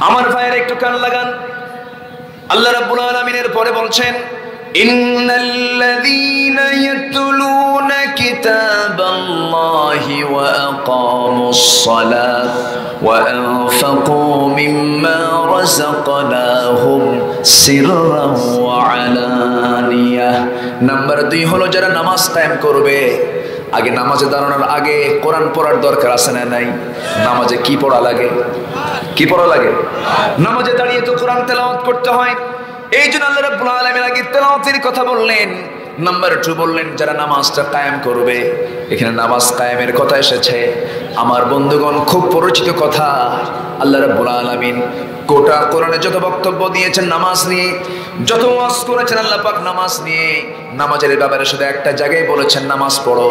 আমার ভাইয়ের একটু কান লাগান। আল্লাহ রাব্বুল আলামিনের পরে বলছেন, ইন্নাল্লাযীনা ইয়াতলুনা কিতাবাল্লাহি ওয়া আকামুস সালাত ওয়া আনফাকু মিম্মা রাযাকনাহুম সিররান ওয়া আলানিয়াহ। নাম্বার 2 হলো যারা নামাজ কায়েম করবে। আগে নামাজে দাঁড়ানোর আগে কোরআন পড়ার দরকার আছে না নাই? নামাজে কি পড়া লাগে? কি পড়া লাগে? নামাজে দাঁড়িয়ে তো কোরআন তেলাওয়াত করতে হয়। এই জন্য আল্লাহ রাব্বুল আলামিন আগে তেলাওয়াতের কথা বললেন। নাম্বার 2 বললেন যারা নামাজটা কায়েম করবে। এখানে নামাজ কায়েমের কথা এসেছে। আমার বন্ধুগণ, খুব পরিচিত কথা। আল্লাহ রাব্বুল আলামিন গোটা কোরআনে যত বক্তব্য দিয়েছেন নামাজ নিয়ে, যত ওয়াজ করেছেন আল্লাহ পাক নামাজ নিয়ে, নামাজের ব্যাপারে শুধু একটা জায়গায় বলেছেন নামাজ পড়ো।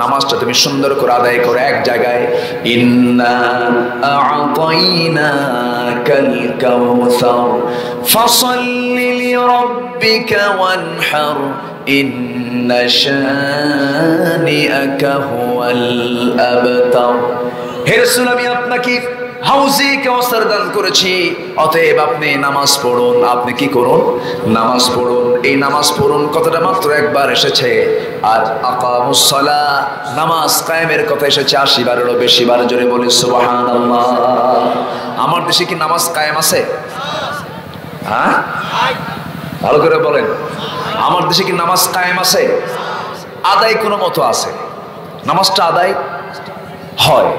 নামাজটা তুমি সুন্দর করে আদায় করো এক জায়গায়। ইন্না আ'তাইনাকাল কাউসার ফাসাল্লি লিরাব্বিকা ওয়ানহার ইন্না শানিআকা হুয়াল আবতার। হে রাসূল, আমি আপনাকে হাউজে কাউসার দান করেছি, অতএব আপনি নামাজ পড়ুন। আপনি কি করুন? নামাজ পড়ুন। এই নামাজ পড়ুন কথাটা মাত্র একবার এসেছে। আর আকামুস সালাহ, নামাজ কায়েমের কথা এসেছে 80 বারেরও বেশি বার। জোরে বলি সুবহানাল্লাহ। আমার দেশে কি নামাজ কায়েম আছে? হ্যাঁ, ভালো করে বলেন। আমার দেশে কি নামাজ কায়েম আছে? আদায় কোনো মতো আছে। নামাজটা আদায় হয়।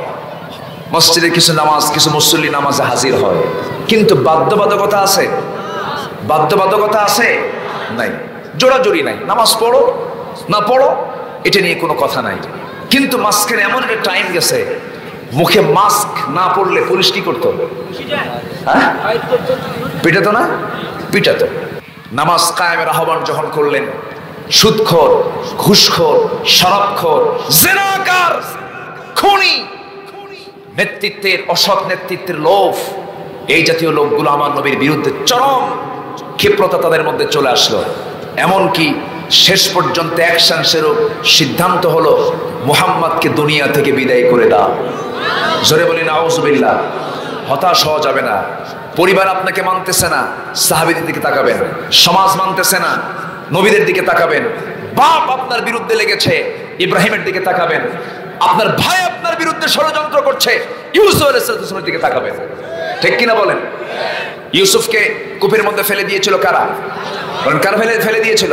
মসজিদে কিছু নামাজ, কিছু মুসল্লি নামাজে হাজির হয়, কিন্তু বাধ্যবাধকতা আছে? বাধ্যবাধকতা আছে? নাই। জোরাজোরি নাই। নামাজ পড়ো না পড়ো এটা নিয়ে কোনো কথা নাই। কিন্তু মাঝখানে এমন একটা টাইম গেছে, মুখে মাস্ক না পড়লে পুলিশ কি করতো? হ্যাঁ, পিটাতো না? পিটাতো। নামাজ কায়েমের আহ্বান যখন করলেন, সুদখোর, ঘুষখোর, শরাবখোর, জিনাকার, খুনি, নেতৃত্বের, অসৎ নেতৃত্বের লোভ, এই জাতীয় লোকগুলো আমার নবীর বিরুদ্ধে চরম ক্ষিপ্রতা তাদের মধ্যে চলে আসলো। এমনকি শেষ পর্যন্ত অ্যাকশন স্বরূপ সিদ্ধান্ত হলো মুহাম্মদকে দুনিয়া থেকে বিদায় করে দাও। জোরে বলি নাউজুবিল্লাহ। হতাশ হওয়া যাবে না। পরিবার আপনাকে মানতেছে না, সাহাবীদের দিকে তাকাবেন। সমাজ মানতেছে না, নবীদের দিকে তাকাবেন। বাপ আপনার বিরুদ্ধে লেগেছে, ইব্রাহিমের দিকে তাকাবেন। আপনার ভাই আপনার বিরুদ্ধে ষড়যন্ত্র করছে, ইউসুফ আলাইহিস সালামের দিকে তাকাবেন। ঠিক কিনা বলেন? ইউসুফকে কূপের মধ্যে ফেলে দিয়েছিল কারা? বলেন, কারা ফেলে দিয়েছিল?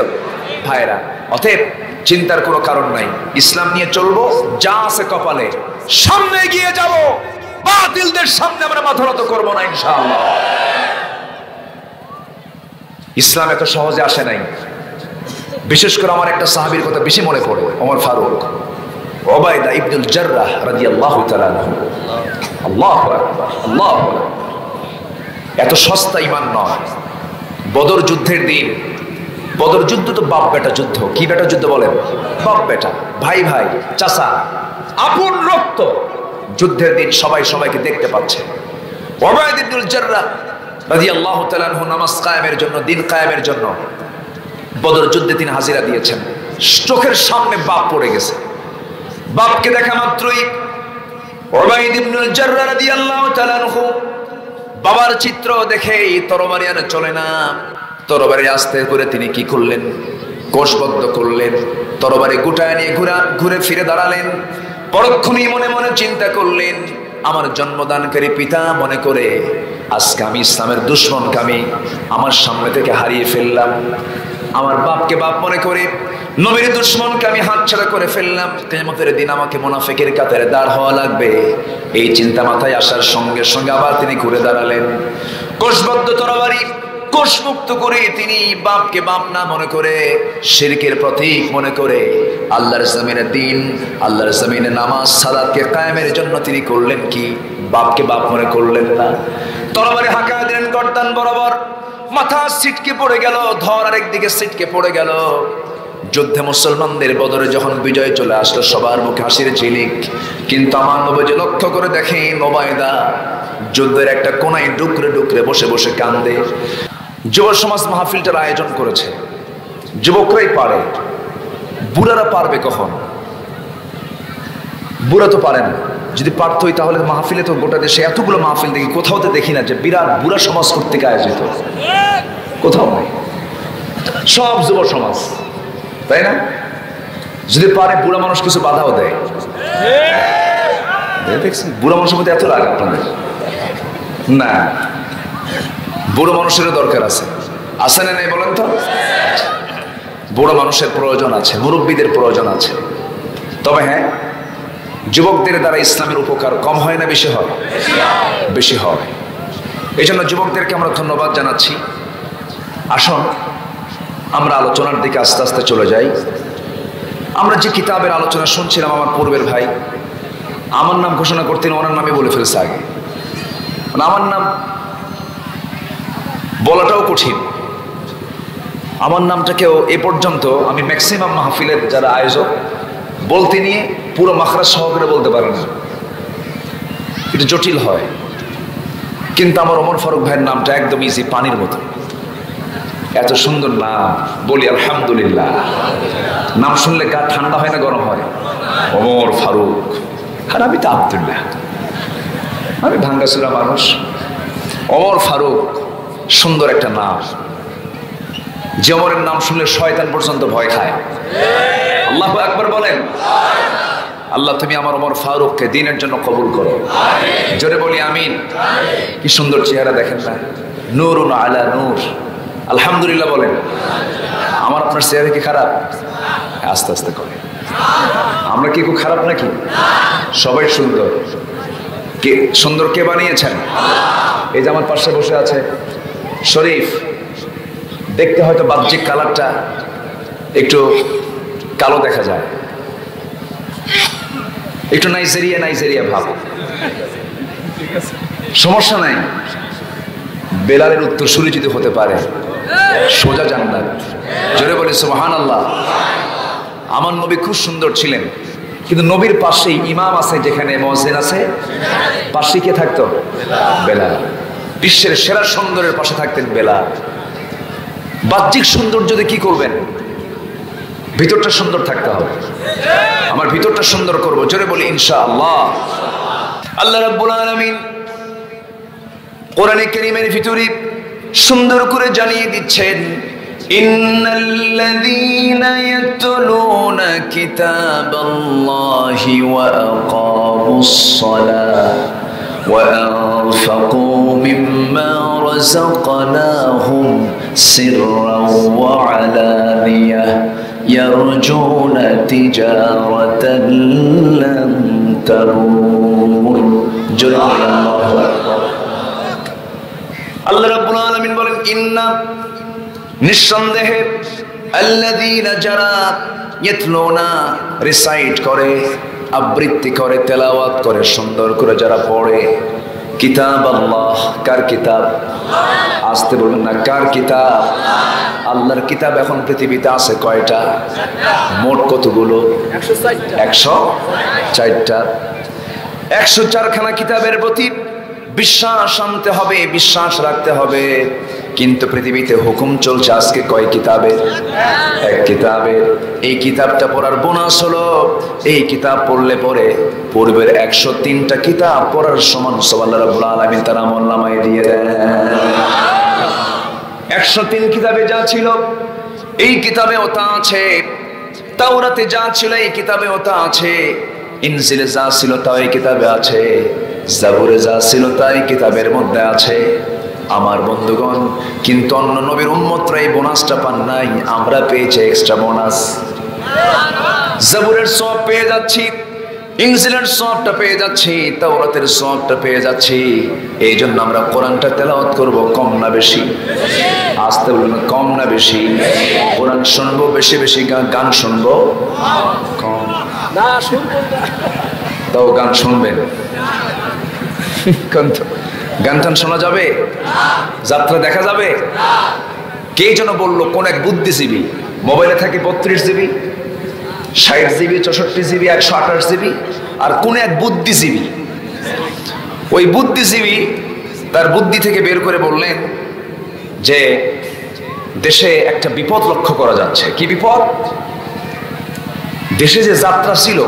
ভাইরা। অতএব চিন্তার কোনো কারণ নাই। ইসলাম নিয়ে চলবো, যা আছে কপালে, সামনে এগিয়ে যাব। বাতিলদের সামনে আমরা মাথা নত করবো না ইনশাআল্লাহ। ইসলাম এত সহজে আসে নাই। বিশেষ করে আমার একটা সাহাবীর কথা বেশি মনে পড়ে, ওমর ফারুক, উবাইদা ইবনুল জাররাহ রাদিয়াল্লাহু তাআলা আনহু। আল্লাহু আকবার, আল্লাহু আকবার। এত সস্তা ঈমান নয়। বদর যুদ্ধের দিন, বদর যুদ্ধ তো বাপ বেটা যুদ্ধ। কি বেটা যুদ্ধ বলেন? বাপ বেটা, ভাই ভাই, চাচা, আপন রক্ত। যুদ্ধের দিন সবাই সবাইকে দেখতে পাচ্ছে। উবাইদা ইবনুল জাররাহ রাদিয়াল্লাহু তাআলা আনহু নামাজ কায়েমের জন্য, দিন কায়েমের জন্য বদর যুদ্ধে তিনি হাজিরা দিয়েছেন। চোখের সামনে বাপ পড়ে গেছে। বাপকে দেখা মাত্রই উবাইদা ইবনুল জাররাহ রাদিয়াল্লাহু তাআলা আনহু বাবার চিত্র দেখেই তরবারি আর চলে না। তরবারি আস্তে করে তিনি কি করলেন? কোষবদ্ধ করলেন। তরবারি গুটায় নিয়ে ঘুরে ফিরে দাঁড়ালেন। পরক্ষণেই মনে মনে চিন্তা করলেন, আমার জন্মদানকারী পিতা মনে করে আজকে আমি ইসলামের দুশমনকে আমি আমার সামনে থেকে হারিয়ে ফেললাম। আমার বাপকে বাপ মনে করে নবীর দুশমনকে আমি হাতছাড়া করে ফেললাম। কিয়ামতের দিন আমাকে মুনাফিকের কাতারে দাঁড় হওয়া লাগবে। এই চিন্তা মাথায় আসার সঙ্গে সঙ্গে আবার তিনি ঘুরে দাঁড়ালেন। কোষবদ্ধ তরবারি কোষমুক্ত করে তিনি বাপকে বাপ না মনে করে, শিরকের প্রতীক মনে করে আল্লাহর জমিনে দিন, আল্লাহর জমিনে নামাজ সালাতকে কায়েমের জন্য তিনি করলেন কি? বাপকে বাপ মনে করলেন না। তরবারি হাঁকা দিলেন গর্দান বরাবর। মাথা ছিটকে পড়ে গেল, ধর আরেকদিকে ছিটকে পড়ে গেল। যুদ্ধে মুসলমানদের বদরে যখন বিজয় চলে আসলো, সবার মুখে হাসির ঝিলিক। কিন্তু আমার নবী লক্ষ্য করে দেখেন উবাইদা যুদ্ধের একটা কোনায় ডুকরে ডুকরে বসে বসে কান্দে। যুব সমাজ মাহফিলটার আয়োজন করেছে, যুবকরাই পারে, বুড়ারা পারবে কখন? বুড়া তো পারেন। যদি পারতই তাহলে মাহফিলে তো গোটা দেশে এতগুলো মাহফিল দেখি, কোথাও তো দেখি না যে বিরাট বুড়া সমাজ কর্তৃক আয়োজিত, কোথাও নাই, সব যুব সমাজ, তাই না? যদি পারে বুড়া মানুষ কিছু বাধাও দেয়, দেখছেন বুড়া মানুষের মধ্যে এত রাগ আপনাদের? না, বুড়ো মানুষেরও দরকার আছে, আছে না নাই বলেন তো? বুড়ো মানুষের প্রয়োজন আছে, মুরব্বীদের প্রয়োজন আছে। তবে হ্যাঁ, যুবকদের দ্বারা ইসলামের উপকার কম হয় না বেশি হয়? বেশি হয়। এই জন্য যুবকদেরকে আমরা ধন্যবাদ জানাচ্ছি। আসুন আমরা আলোচনার দিকে আস্তে আস্তে চলে যাই। আমরা যে কিতাবের আলোচনা শুনছিলাম, আমার পূর্বের ভাই আমার নাম ঘোষণা করতেন, ওনার নামে বলে ফেলছে আগে। আমার নাম বলাটাও কঠিন, আমার নামটাকেও এ পর্যন্ত আমি ম্যাক্সিমাম মাহফিলের যারা আয়োজক বলতে নিয়ে পুরো মাখরাজ সহকারে বলতে পারে না, একটু জটিল হয়। কিন্তু আমার ওমর ফারুক ভাইয়ের নামটা একদম ইজি, পানির মতো, এত সুন্দর নাম, বলি আলহামদুলিল্লাহ। নাম শুনলে গা ঠান্ডা হয় না গরম হয়? ওমর ফারুক, আর আমি তো আব্দুল্লাহ, আমি ভাঙ্গাচুরা মানুষ। ওমর ফারুক সুন্দর একটা নাম, যে ওমরের নাম শুনলে শয়তান পর্যন্ত ভয় খায়। আল্লাহু আকবার বলেন। আল্লাহ তুমি আমার ওমর ফারুককে দ্বীনের জন্য কবুল করো, জোরে বলি আমিন। কি সুন্দর চেহারা দেখেন না, নূরুন আলা নূর। আলহামদুলিল্লাহ বলেন। আমার আপনার চেহারা কি খারাপ? আস্তে আস্তে করে, আমরা কি খুব খারাপ নাকি? সবাই সুন্দর। কে সুন্দর? কে বানিয়েছেন? এই যে আমার পাশে বসে আছে শরীফ, দেখতে হয়তো বাহ্যিক কালারটা একটু কালো দেখা যায়, একটু নাইজেরিয়া ভাব, সমস্যা নাই। বেলালের উত্তরসূরি যদি হতে পারে, সোজা জান্নাত। জোরে বলি সুবহানাল্লাহ। আমার নবী খুব সুন্দর ছিলেন, কিন্তু নবীর পাশেই ইমাম আছে, যেখানে মুয়াজ্জিন আছে, পাশে কে থাকতো? বেলাল। বিশ্বের সেরা সুন্দরের পাশে থাকতেন বেলাল। বাহ্যিক সৌন্দর্য দিয়ে কি করবেন? ভিতরটা সুন্দর থাকতে হবে। আমার ভিতরটা সুন্দর করব, জোরে বলি ইনশাআল্লাহ। আল্লাহ রাব্বুল আলামিন কোরআনে কারীমের ভিতরে সুন্দর করে জানিয়ে দিচ্ছেন, ইন্নাল্লাযীনা ইয়াতলুনা কিতাবাল্লাহি ওয়া আকামুস সালাহ ওয়া আনফাকু মিম্মা রাযাকনাহুম সিররান ওয়া আলানিয়াহ ইয়ারজুনা তিজারাতান লান তাবুর। আল্লাহু আকবার। আল্লাহ রাব্বুল আলামিন বলেন, ইন্না, নিঃসন্দেহে, আল্লাযীনা, যারা, ইয়াতলুনা, রিসাইট করে, আবৃত্তি করে, তেলাওয়াত করে, সুন্দর করে যারা পড়ে, কিতাব আল্লাহ, কার কিতাব? আসতে বলবেন না, কার কিতাব? আল্লাহর কিতাব এখন পৃথিবীতে আছে কয়টা? মোট কতগুলো? 104টা। 104খানা কিতাবের প্রতি বিশ্বাস আনতে হবে, বিশ্বাস রাখতে হবে। কিন্তু পৃথিবীতে হুকুম চলছে আজকে কয় কিতাবের? এক কিতাবের। এই কিতাবটা পড়ার বোনাস হলো, এই কিতাব পড়লে পরে পূর্বের 103টা কিতাব পড়ার সমান আল্লাহ রাব্বুল আলামিন তার আমলনামায় দিয়ে দেন। 103 কিতাবে যা ছিল এই কিতাবেও তা আছে, তাওরাতে যা ছিল এই কিতাবেও তা আছে, ইনজিলে যা ছিল তাও এই কিতাবে আছে, জাবুরে যা ছিল তাই কিতাবের মধ্যে আছে। আমার বন্ধুগণ, কিন্তু অন্য নবীর উম্মতরা এই বোনাসটা পান নাই, আমরা পেয়েছি এক্সট্রা বোনাস। জাবুরের সওয়াব পেয়ে যাচ্ছি, ইনজিলের সওয়াবটা পেয়ে যাচ্ছি, তাওরাতের সওয়াবটা পেয়ে যাচ্ছি। এই জন্য আমরা কোরআনটা তেলাওয়াত করব, কম না বেশি? আসতে বলুন, কম না বেশি? কোরআন শুনবো বেশি বেশি, গান শুনবো কম না? শুনবো তাও গান শুনবেন? গান টান শোনা যাবে? যাত্রা দেখা যাবে? কে যেন বললো, কোন এক বুদ্ধিজীবী, মোবাইলে থাকে 32 জিবি, 60 জিবি, 64 জিবি, 128 জিবি, আর কোন এক বুদ্ধিজীবী, ওই বুদ্ধিজীবী তার বুদ্ধি থেকে বের করে বললেন যে দেশে একটা বিপদ লক্ষ্য করা যাচ্ছে। কি বিপদ? দেশে যে যাত্রা ছিল,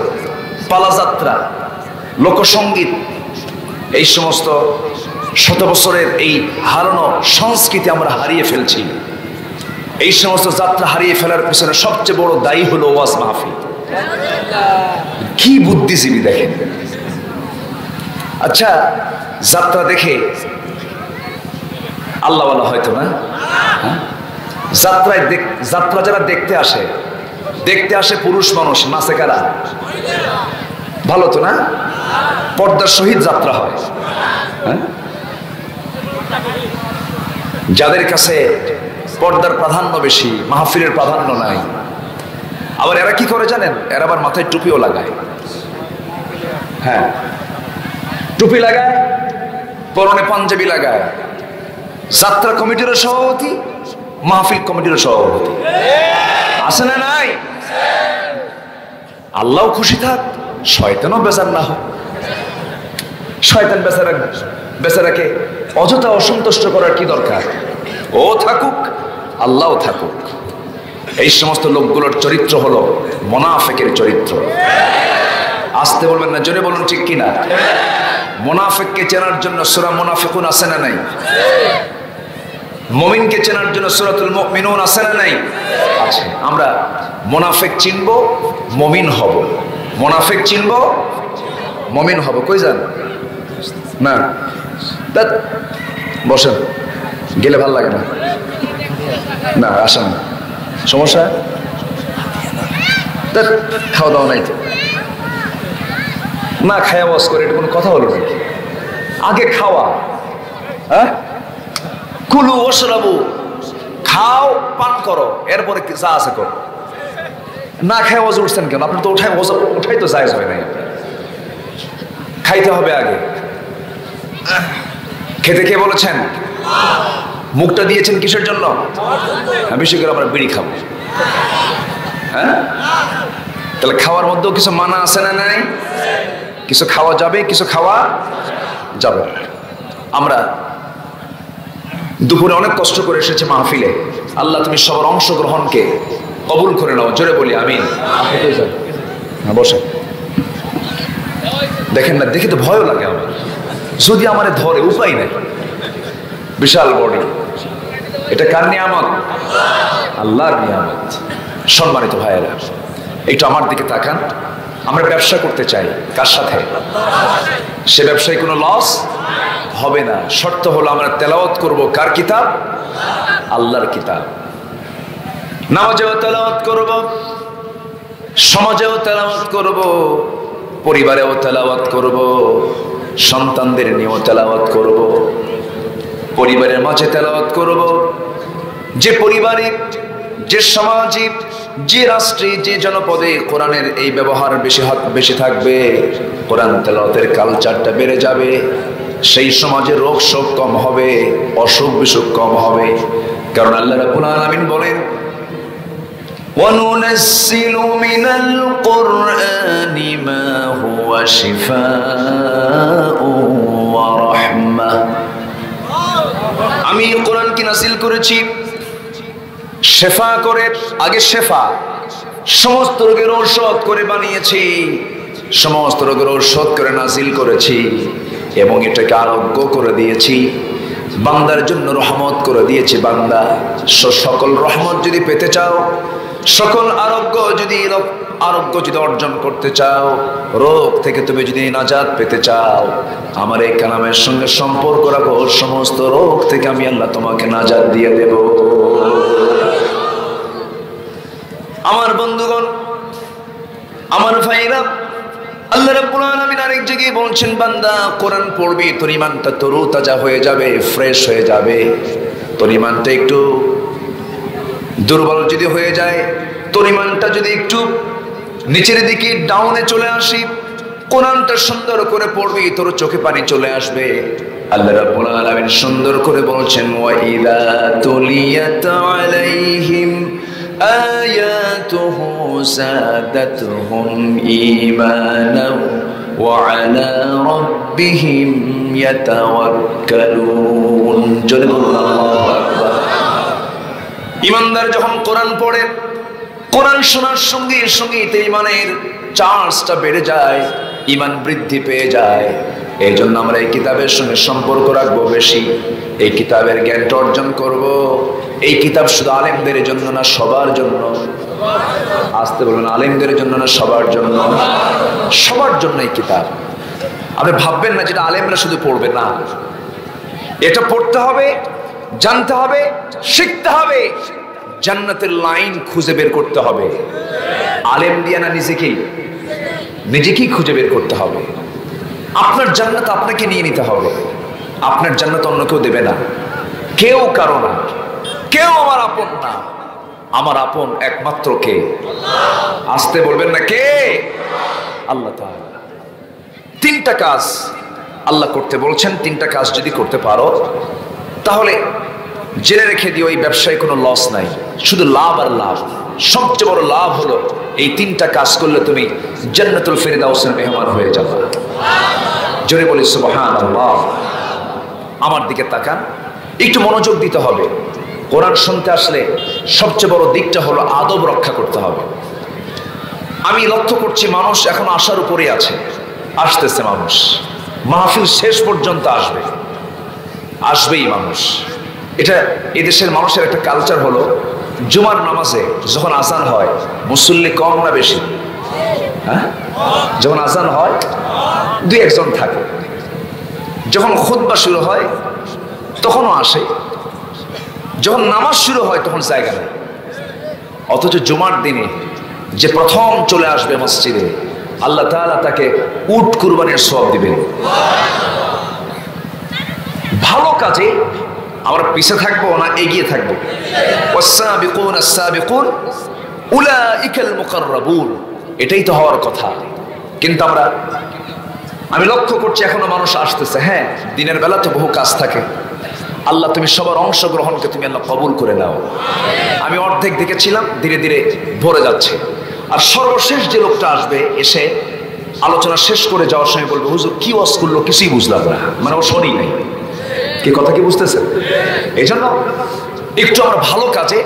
পালা যাত্রা, লোকসঙ্গীত, এই সমস্ত শত বছরের এই হারানো সংস্কৃতি আমরা হারিয়ে ফেলছি। এই সমস্ত যাত্রা হারিয়ে ফেলার পিছনে সবচেয়ে বড় দায়ী হলো ওয়াজ মাহফিল। কি বুদ্ধিজীবী দেখেন। আচ্ছা, যাত্রা দেখে আল্লাহওয়ালা হয়তো না, যাত্রা যারা দেখতে আসে পুরুষ মানুষ, নাচে কারা? ভালো তো না? পর্দার সহিত যাত্রা হয়। যাদের কাছে পর্দার প্রাধান্য বেশি, মাহফিলের প্রাধান্য নাই, আবার এরা কি করে জানেন? এরা আবার মাথায় টুপিও লাগায়। হ্যাঁ, টুপি লাগায়, পরনে পাঞ্জাবি লাগায়। যাত্রা কমিটিরও সভাপতি, মাহফিল কমিটিরও সভাপতি। আছে না নাই? আল্লাহ খুশি থাক, শয়তানও বেজার না হয়। শয়তান বেচারাকে অযথা অসন্তুষ্ট করার কি দরকার? ও থাকুক, আল্লাহও থাকুক। এই সমস্ত লোকগুলোর চরিত্র হলো মুনাফিকের চরিত্র। আসতে বলবেন না, জোরে বলুন ঠিক কিনা? মুনাফিককে চেনার জন্য সূরা মুনাফিকুন আছে না নাই? মুমিনকে চেনার জন্য সূরাতুল মুমিনুন আছে না নাই? আছে। আমরা মুনাফিক চিনব, মুমিন হব। মুনাফিক চিনব, মুমিন হব। কই যান? না, বসেন, গেলে ভাল লাগে না। না, আসেন। সমস্যা? খাওয়া দাওয়া নাই তো? না খায়া ওয়াজ করে, এটা কোনো কথা হলো নাকি? আগে খাওয়া, হ্যাঁ, কুলু ওয়াশরাবু, খাও পান করো, এরপরে যা আছে করো। না খায় ওয়াজ উঠছেন কেন? আপনি তো উঠাই তো জায়েজ হয় নাই। খাইতে হবে আগে। খেতে কে বলেছেন? মুখটা দিয়েছেন কিসের জন্য? বেশি করে আমরা বিড়ি খাবো। হ্যাঁ, তাহলে খাওয়ার মধ্যেও কিছু মানা আছে না নাই? কিছু খাওয়া যাবে, কিছু খাওয়া যাবে। আমরা দুপুরে অনেক কষ্ট করে এসেছি মাহফিলে। আল্লাহ তুমি সবার অংশগ্রহণকে কবুল করে নাও, জোরে বলি আমিন। বসে দেখেন না, দেখে তো ভয়ও লাগে আমার। যদি আমারে ধরে, উপায় নেই। বিশাল বডি, এটা কার নিয়ামত? আল্লাহর নিয়ামত। সম্মানিত ভাইয়েরা, একটু আমার দিকে তাকান। আমরা ব্যবসা করতে চাই, কার সাথে? সে ব্যবসায় কোনো লস হবে না। শর্ত হলো আমরা তেলাওয়াত করব কার কিতাব? আল্লাহর কিতাব। নামাজেও তেলাওয়াত করব, সমাজেও তেলাওয়াত করব, পরিবারেও তেলাওয়াত করব, সন্তানদের নিয়েও তেলাওয়াত করব, পরিবারের মাঝে তেলাওয়াত করব। যে পরিবারে, যে সমাজে, যে রাষ্ট্রে, যে জনপদে কোরআনের এই ব্যবহার বেশি থাকবে, কোরআন তেলাওয়াতের কালচারটা বেড়ে যাবে, সেই সমাজে রোগ শোক কম হবে, অসুখ বিসুখ কম হবে। কারণ আল্লাহ রাব্বুল আলামিন বলেন, وَنُنَزِّلُ مِنَ الْقُرْآنِ مَا هُوَ شِفَاءٌ وَرَحْمَةٌ। আমি কোরআনকে নাযিল করেছি শেফা করে। আগে শেফা, সমস্ত রোগের ঔষধ করে বানিয়েছি, সমস্ত রোগের ঔষধ করে নাযিল করেছি, এবং এটাকে আরোগ্য করে দিয়েছি, বান্দার জন্য রহমত করে দিয়েছি। বান্দা সকল রহমত যদি পেতে চাও, সকল আরোগ্য যদি অর্জন করতে চাও, রোগ থেকে তুমি যদি নাজাত পেতে চাও, আমার এই কালামের সঙ্গে সম্পর্ক রাখো, সমস্ত রোগ থেকে আমি আল্লাহ তোমাকে নাজাত দিয়ে দেব। আমার বন্ধুগণ, আমার ভাইরা, আল্লাহ রাব্বুল আলামিন আরেক জায়গায় বলছেন, বান্দা কোরআন পড়বি, তোর ঈমানটা তরুতাজা হয়ে যাবে, ফ্রেশ হয়ে যাবে। তোর ঈমানটা একটু দুর্বল যদি হয়ে যায়, তোর ঈমানটা যদি একটু নিচের দিকে ডাউনে চলে আসি, কোরআনটা সুন্দর করে পড়বি, তোর চোখে পানি চলে আসবে। আল্লাহ রাব্বুল আলামিন সুন্দর করে বলছেন, ওয়া ইযা তুলিয়াত আলাইহিম আয়াতুহু যাদাতহুম ঈমানাও ওয়া আলা রাব্বিহিম ইয়াতাওয়াক্কালুন। জোরে বলুন আল্লাহু আকবার। ঈমানদার যখন কোরআন পড়ে, কোরআন শোনার সঙ্গে সঙ্গে ঈমানের চার্জটা বেড়ে যায়, ইমান বৃদ্ধি পেয়ে যায়। এই জন্য আমরা এই কিতাবের সঙ্গে সম্পর্ক রাখবো বেশি, এই কিতাবের জ্ঞানটা অর্জন করব। এই কিতাব শুধু আলেমদের জন্য না, সবার জন্য। আসতে বলবেন, আলেমদের জন্য না সবার জন্য? সবার জন্য এই কিতাব। আপনি ভাববেন না যেটা আলেমরা শুধু পড়বে, না, এটা পড়তে হবে, জানতে হবে, শিখতে হবে, জান্নাতের লাইন খুঁজে বের করতে হবে। আলেম দিয়া না, নিজেকেই খুঁজে বের করতে হবে। আপনার জান্নাত আপনাকে নিয়ে নিতে হবে। আপনার জান্নাত অন্য কেউ দেবে না, কেউ কারো না, কেউ আমার আপন না। আমার আপন একমাত্র কে? আসতে বলবেন না, কে? আল্লাহ তাআলা। তিনটা কাজ আল্লাহ করতে বলছেন। তিনটা কাজ যদি করতে পারো তাহলে জেনে রেখে দিও, এই ব্যবসায় কোনো লস নাই, শুধু লাভ আর লাভ। সবচেয়ে বড় লাভ হলো এই তিনটা কাজ করলে তুমি জান্নাতুল ফেরদাউসের মেহমান হয়ে যাবে। জোরে বলি সুবহানাল্লাহ। আমার দিকে তাকান, একটু মনোযোগ দিতে হবে। কোরআন শুনতে আসলে সবচেয়ে বড় দিকটা হলো আদব রক্ষা করতে হবে। আমি লক্ষ্য করছি মানুষ এখন আসার উপরে আছে, আসতেছে মানুষ, মাহফিল শেষ পর্যন্ত আসবেই মানুষ। এটা এদেশের মানুষের একটা কালচার হলো, জুমার নামাজে যখন আজান হয় মুসল্লি কম না বেশি? হ্যাঁ, যখন আজান হয় দুই একজন থাকে, যখন খুতবা শুরু হয় তখনও আসে, যখন নামাজ শুরু হয় তখন জায়গা নেই। অথচ জুমার দিনে যে প্রথম চলে আসবে মসজিদে, আল্লাহ তাআলা তাকে উট কুরবানির সওয়াব দিবেন। ভালো কাজে আমরা পিছে থাকবো না এগিয়ে থাকবো? ওয়াস-সাবিকুন আস-সাবিকুন উলাইকাল মুকাররাবুন, এটাই তো হওয়ার কথা। কিন্তু আমি লক্ষ্য করছি এখনো মানুষ আসতেছে। হ্যাঁ, দিনের বেলা তো বহু কাজ থাকে। আল্লাহ তুমি সবার অংশগ্রহণকে তুমি আল্লাহ কবুল করে নাও। আমি অর্ধেক দেখেছিলাম, ধীরে ধীরে ভরে যাচ্ছে। আর সর্বশেষ যে লোকটা আসবে, এসে আলোচনা শেষ করে যাওয়ার সময় বলবে, হুজুর কি ওয়াজ করলো কিছুই বুঝলাম না, মানে ও শুনি নাই। কি কথা কি বুঝতেছেন? এই জন্য একটু আমরা ভালো কাজে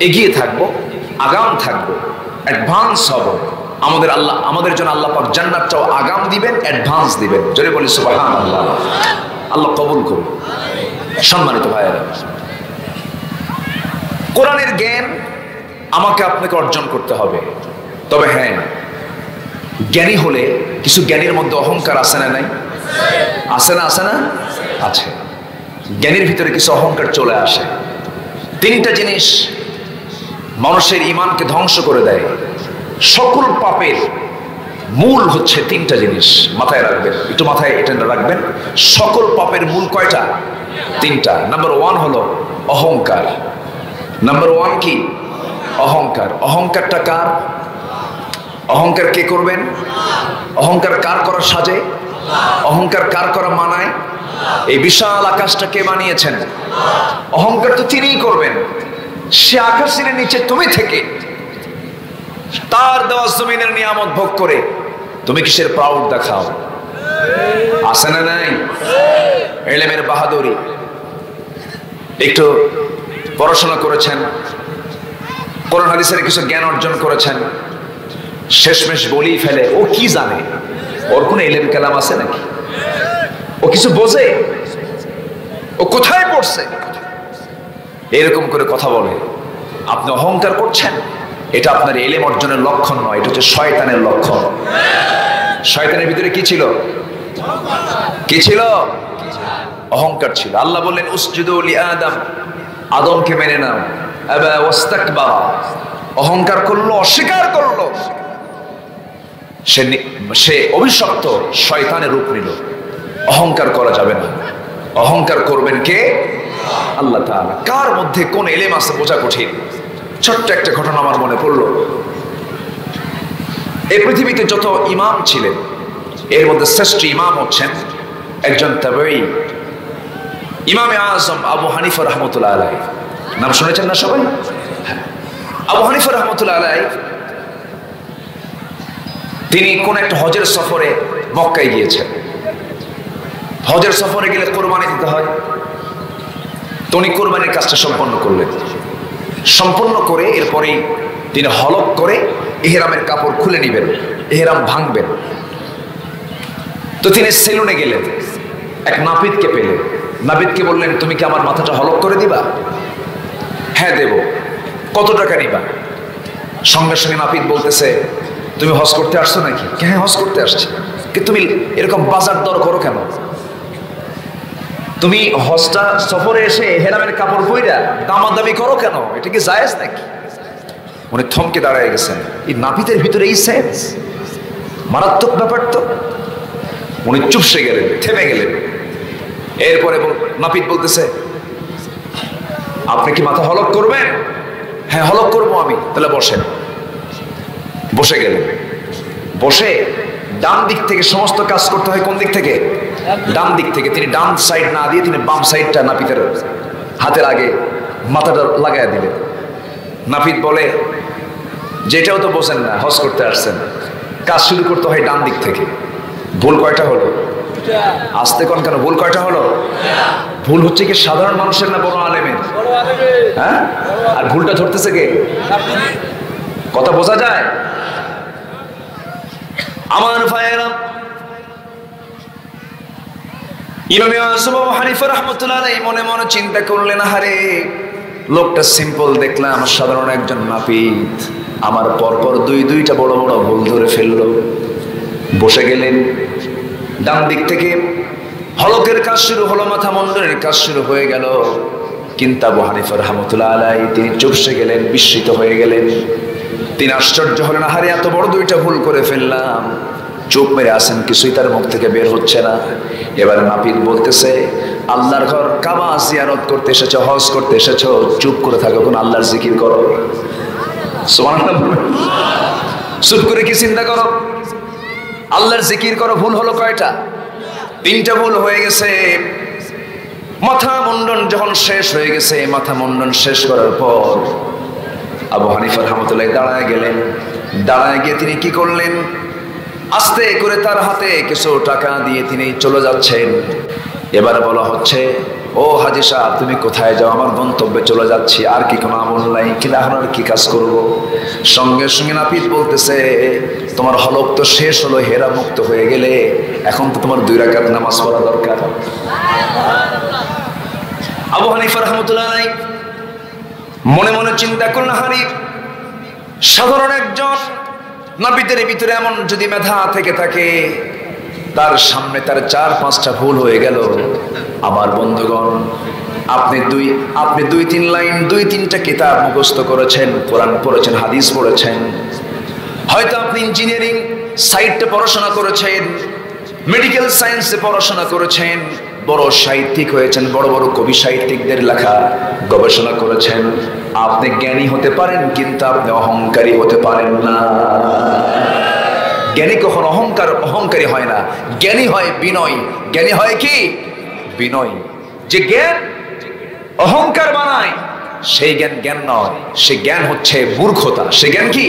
এগিয়ে থাকবো, আগাম থাকবো, অ্যাডভান্স হব। আমাদের জন্য আল্লাহ পাক জান্নাতটাও আগাম দিবেন, অ্যাডভান্স দিবেন। জোরে বলি সুবহানাল্লাহ। আল্লাহ কবুল করুন। সম্মানিত ভাইয়েরা, কোরআনের জ্ঞান আমাকে আপনাকে অর্জন করতে হবে। তবে হ্যাঁ, জ্ঞানী হলে কিছু জ্ঞানীর মধ্যে অহংকার আছে না? নাই? আছে না? আছে না? আছে। জ্ঞানীর ভিতরে কিছু অহংকার চলে আসে। তিনটা জিনিস মানুষের ঈমানকে ধ্বংস করে দেয়। সকল পাপের মূল হচ্ছে তিনটা জিনিস, মাথায় রাখবেন, একটু মাথায় এটা রাখবেন। সকল পাপের মূল কয়টা? তিনটা। নাম্বার ওয়ান হলো অহংকার। নাম্বার ওয়ান কি? অহংকার। অহংকারটা কার? অহংকার কে করবেন? অহংকার কার করা সাজে? অহংকার কার করা মানায়? এই বিশাল আকাশটা কে বানিয়েছেন? অহংকার তো তিনিই করবেন। সে আকাশের নিচে তুমি থেকে তার দেওয়া জমিনের নিয়ামত ভোগ করে তুমি কিসের প্রাউড দেখাও? আছে না নাই? ইলমের বাহাদুরি। একটু পড়াশোনা করেছেন, কোরআন হাদিসের কিছু জ্ঞান অর্জন করেছেন, শেষমেশ বলেই ফেলে ও কি জানে, ওর কোনো ইলম কালাম আছে নাকি? ও কিছু বোঝে? ও কোথায় পড়ছে? এরকম করে কথা বলে। আপনি অহংকার করছেন, এটা আপনার ইলম অর্জনের লক্ষণ নয়, এটা হচ্ছে শয়তানের লক্ষণ। শয়তানের ভিতরে কি ছিল? কি ছিল? অহংকার ছিল। আল্লাহ বললেন উসজুদু লিআদম, আদমকে মেনে নাও। আবা ওয়াস্তাকবারা, অহংকার করলো, অস্বীকার করলো, সে অভিশপ্ত শয়তানের রূপ নিল। অহংকার করা যাবে না। অহংকার করবেন কে? আল্লাহ তাআলা। কার মধ্যে কোন ইলম আছে বোঝা কঠিন। ছোট্ট একটা ঘটনা আমার মনে পড়লো। এই পৃথিবীতে যত ইমাম ছিলেন, এর মধ্যে শ্রেষ্ঠ ইমাম হচ্ছেন একজন তাবেঈ, ইমামে আযম আবু হানিফা রাহমাতুল্লাহ আলাইহি। নাম শুনেছেন না সবাই? আবু হানিফা রাহমাতুল্লাহ আলাইহি তিনি কোন একটা হজের সফরে মক্কায় গিয়েছেন। হজের সফরে গেলে কোরবানি দিতে হয়, তো উনি কোরবানির কাজটা সম্পন্ন করলেন। সম্পন্ন করে এরপরেই তিনি হলক করে ইহরামের কাপড় খুলে নেবেন, ইহরাম ভাঙবেন। তো তিনি সেলুনে গেলেন, এক নাপিতকে পেলেন। নাপিতকে বললেন, তুমি কি আমার মাথাটা হলক করে দিবা? হ্যাঁ দেব। কত টাকা নিবা? সঙ্গে সঙ্গে নাপিত বলতেছে, তুমি হজ করতে আসছো নাকি? হ্যাঁ হজ করতে আসছি। কিন্তু তুমি এরকম বাজার দর করো কেন? তুমি হজটা সফরে এসে হেরামের কাপড় পইরা দামাদামি করো কেন? এটা কি জায়েজ নাকি? উনি থমকে দাঁড়ায় গেছেন। এই নাপিতের ভিতরে এই সেন্স, মারাত্মক ব্যাপার তো। উনি চুপসে গেলেন, থেমে গেলেন। এরপরে নাপিত বলতেছে, আপনি কি মাথা হলক করবেন? হ্যাঁ হলক করবো আমি। তাহলে বসেন। বসে গেলেন। বসে ডান দিক থেকে সমস্ত কাজ করতে হয়। কোন দিক থেকে? ডান দিক থেকে। তিনি ডান সাইড না দিয়ে তিনি বাম সাইডটা নাপিতের হাতের আগে মাথাটা লাগাই দিলেন। নাপিত বলে, যেটাও তো বোঝেন না, হজ করতে আসছেন, কাজ শুরু করতে হয় ডান দিক থেকে। ভুল কয়টা হলো? আসতে কোন কেন? ভুল কয়টা হলো? ভুল হচ্ছে কি সাধারণ মানুষের না বড় আলেমের? হ্যাঁ, আর ভুলটা ধরতেছে কে? কথা বোঝা যায়? আমার ভাইয়েরা, ইমাম আবু হানিফা রাহমাতুল্লাহ আলাইহি মনে মনে চিন্তা করলেন, আরে লোকটা সিম্পল দেখলাম, সাধারণ একজন নাপিত, আমার পরপর দুইটা বড় বড় ভুল ধরে ফেললো। বসে গেলেন। ডান দিক থেকে হলকের কাজ শুরু হলো, মাথা মুন্ডনের কাজ শুরু হয়ে গেল। কিন্তু আবু হানিফা রাহমাতুল্লাহ আলাইহি তিনি চুপসে গেলেন, বিস্মিত হয়ে গেলেন। তিনি আশ্চর্য হলেন, আরে এত বড় দুইটা ভুল করে ফেললাম। চুপ মেরে আসেন, কিছুই তার মুখ থেকে বের হচ্ছে না। এবার নাপিত বলতেছে, আল্লাহর ঘর কাবা জিয়ারত করতে এসেছো, হজ করতে এসেছো, চুপ করে থাকো, কোন আল্লাহর জিকির করো। সুবহানাল্লাহ। চুপ করে কি চিন্তা করো? আল্লাহর জিকির করো। ভুল হলো কয়টা? তিনটা ভুল হয়ে গেছে। মাথা মুন্ডন যখন শেষ হয়ে গেছে, মাথা মুন্ডন শেষ করার পর আবু হানিফা রাহমাতুল্লাহ দাঁড়ায় গেলেন। দাঁড়ায় গিয়ে তিনি কি করলেন? আস্তে করে তার হাতে কিছু টাকা দিয়ে তিনি চলে যাচ্ছেন। এবার বলা হচ্ছে, ও হাজী সাহেব, তুমি কোথায় যাও? আমার গন্তব্যে চলে যাচ্ছি। আর কি কোনো আমল নাই? কিন্তু এখন আর কি কাজ করব? সঙ্গে সঙ্গে নাপিত বলতেছে, তোমার হলক তো শেষ হলো, হেরা মুক্ত হয়ে গেলে, এখন তো তোমার 2 রাকাত নামাজ পড়া দরকার। আবু হানিফা রাহমাতুল্লাহ আলাইহি মনে মনে চিন্তা করলেন, হারি সাধারণ একজন নাপিতের ভিতরে এমন যদি মেধা থেকে থাকে, তার সামনে তার 4-5টা ভুল হয়ে গেল। আমার বন্ধুগণ, আপনি 2-3 লাইন 2-3টা কিতাব মুখস্থ করেছেন, কোরআন পড়েছেন, হাদিস পড়েছেন, হয়তো আপনি ইঞ্জিনিয়ারিং সাইডে পড়াশোনা করেছেন, মেডিকেল সায়েন্সে পড়াশোনা করেছেন, বড় সাহিত্যিক হয়েছেন, বড় বড় কবি সাহিত্যিকদের লেখা গবেষণা করেছেন। আপনি জ্ঞানী হতে পারেন, কিন্তু আপনি অহংকারী হতে পারেন না। জ্ঞানী কখন অহংকারী হয় না, জ্ঞানী হয় বিনয়। জ্ঞানী হয় কি? বিনয়। যে জ্ঞান অহংকার বানায়, সেই জ্ঞান জ্ঞান নয়, সে জ্ঞান হচ্ছে মূর্খতা। সে জ্ঞান কি?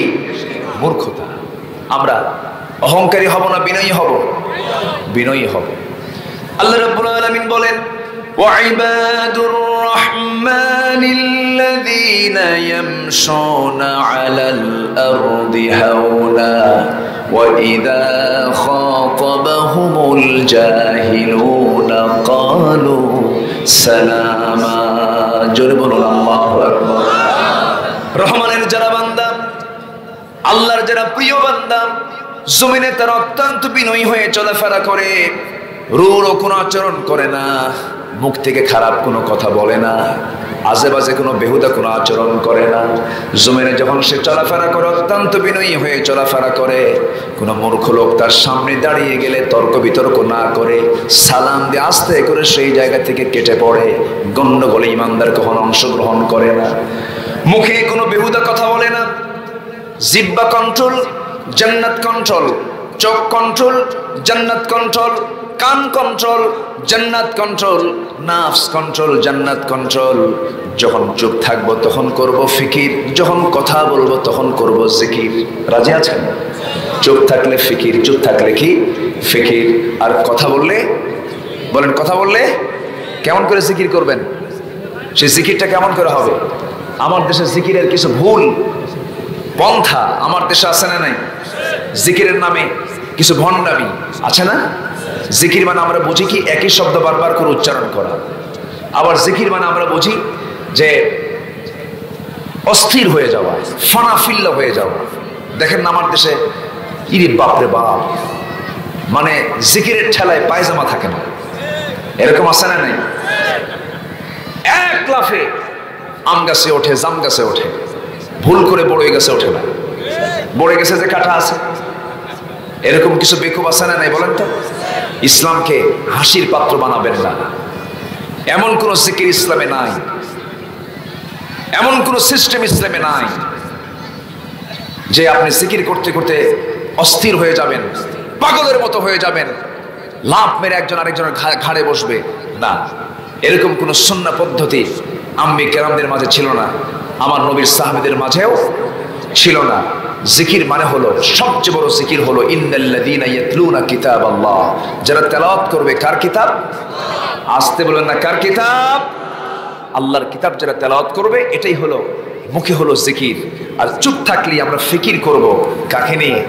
মূর্খতা। আমরা অহংকারী হব না বিনয়ী হব? বিনয়ী হব। আল্লাহ রাব্বুল আলামিন বলেন, ওয়াইবাদুর রাহমানিল্লাযীনা ইয়ামশুনা আলাল আরদি হাওনা ওয়া ইযা খাতাবাহুমুল জাহিলুনা ক্বালু সালামা। জোরে বলুন আল্লাহু আকবার। রহমানের যারা বান্দা, আল্লাহর যারা প্রিয় বান্দা, জমিনে তারা অত্যন্ত বিনয়ী হয়ে চলাফেরা করে, রূঢ় কোনো আচরণ করে না, মুখ থেকে খারাপ কোনো কথা বলে না, আজে বাজে কোনো বেহুদা কোনো আচরণ করে না। জমিনে যখন সে চলাফেরা করে, অত্যন্ত বিনয়ী হয়ে চলাফেরা করে। কোনো মূর্খ লোক তার সামনে দাঁড়িয়ে গেলে তর্ক বিতর্ক না করে, সালাম দিয়ে আস্তে করে সেই জায়গা থেকে কেটে পড়ে। গণ্ডগোলে ইমানদার কখনো অংশগ্রহণ করে না। মুখে কোনো বেহুদা কথা বলে না। জিহ্বা কন্ট্রোল, জান্নাত কন্ট্রোল। চোখ কন্ট্রোল, জান্নাত কন্ট্রোল। কান কন্ট্রোল, জান্নাত কন্ট্রোল। নাফস কন্ট্রোল, জান্নাত কন্ট্রোল। যখন চুপ থাকবো তখন করব ফিকির, যখন কথা বলবো তখন করব জিকির। রাজি আছেন? চুপ থাকলে ফিকির, চুপ থাকলে কি? ফিকির। আর কথা বললে, বলেন কথা বললে কেমন করে জিকির করবেন? সেই জিকিরটা কেমন করে হবে? আমার দেশে জিকিরের কিছু ভুল পন্থা আমার দেশে আছে না নাই? জিকিরের নামে কিছু ভণ্ডামি আছে না? জিকির মানে আমরা বুঝি কি একই শব্দ বারবার করে উচ্চারণ করা। আবার জিকির মানে আমরা বুঝি যে অস্থির হয়ে যাওয়া, ফানাফিল্লা হয়ে যাওয়া। দেখেন না আমার দেশে ইরে বাপরে বাপ, মানে জিকিরের ঠেলায় পায়জামা থাকে না, এরকম আছে না নাই? এক লাফে আম গাছে ওঠে, জাম গাছে ওঠে, ভুল করে বড়ই গাছে ওঠে না, বড়ে গেছে যে কাঁটা আছে। এরকম কিছু বেকুব আছে না নাই বলেন তো? ইসলামকে হাসির পাত্র বানাবেন না। এমন কোন জিকির ইসলামে নাই, এমন কোন সিস্টেম ইসলামে নাই যে আপনি জিকির করতে করতে অস্থির হয়ে যাবেন, পাগলের মতো হয়ে যাবেন, লাফ মেরে একজন আরেকজনের ঘাড়ে বসবে না। এরকম কোন সুন্নাহ পদ্ধতি আম্মি কেরামদের মাঝে ছিল না, আমার নবীর সাহাবীদের মাঝেও ছিল না। জিকির মানে হলো, সবচেয়ে বড় জিকির হলো ইন্নাল্লাযীনা ইয়াতলুনা কিতাবাল্লাহ, যারা তেলাওয়াত করবে কার কিতাব? আসতে বলেন না, কার কিতাব? আল্লাহর কিতাব যারা তেলাওয়াত করবে, এটাই হলো মুখে হলো জিকির। আর চুপ থাকলে আমরা ফিকির করব কাকে নিয়ে?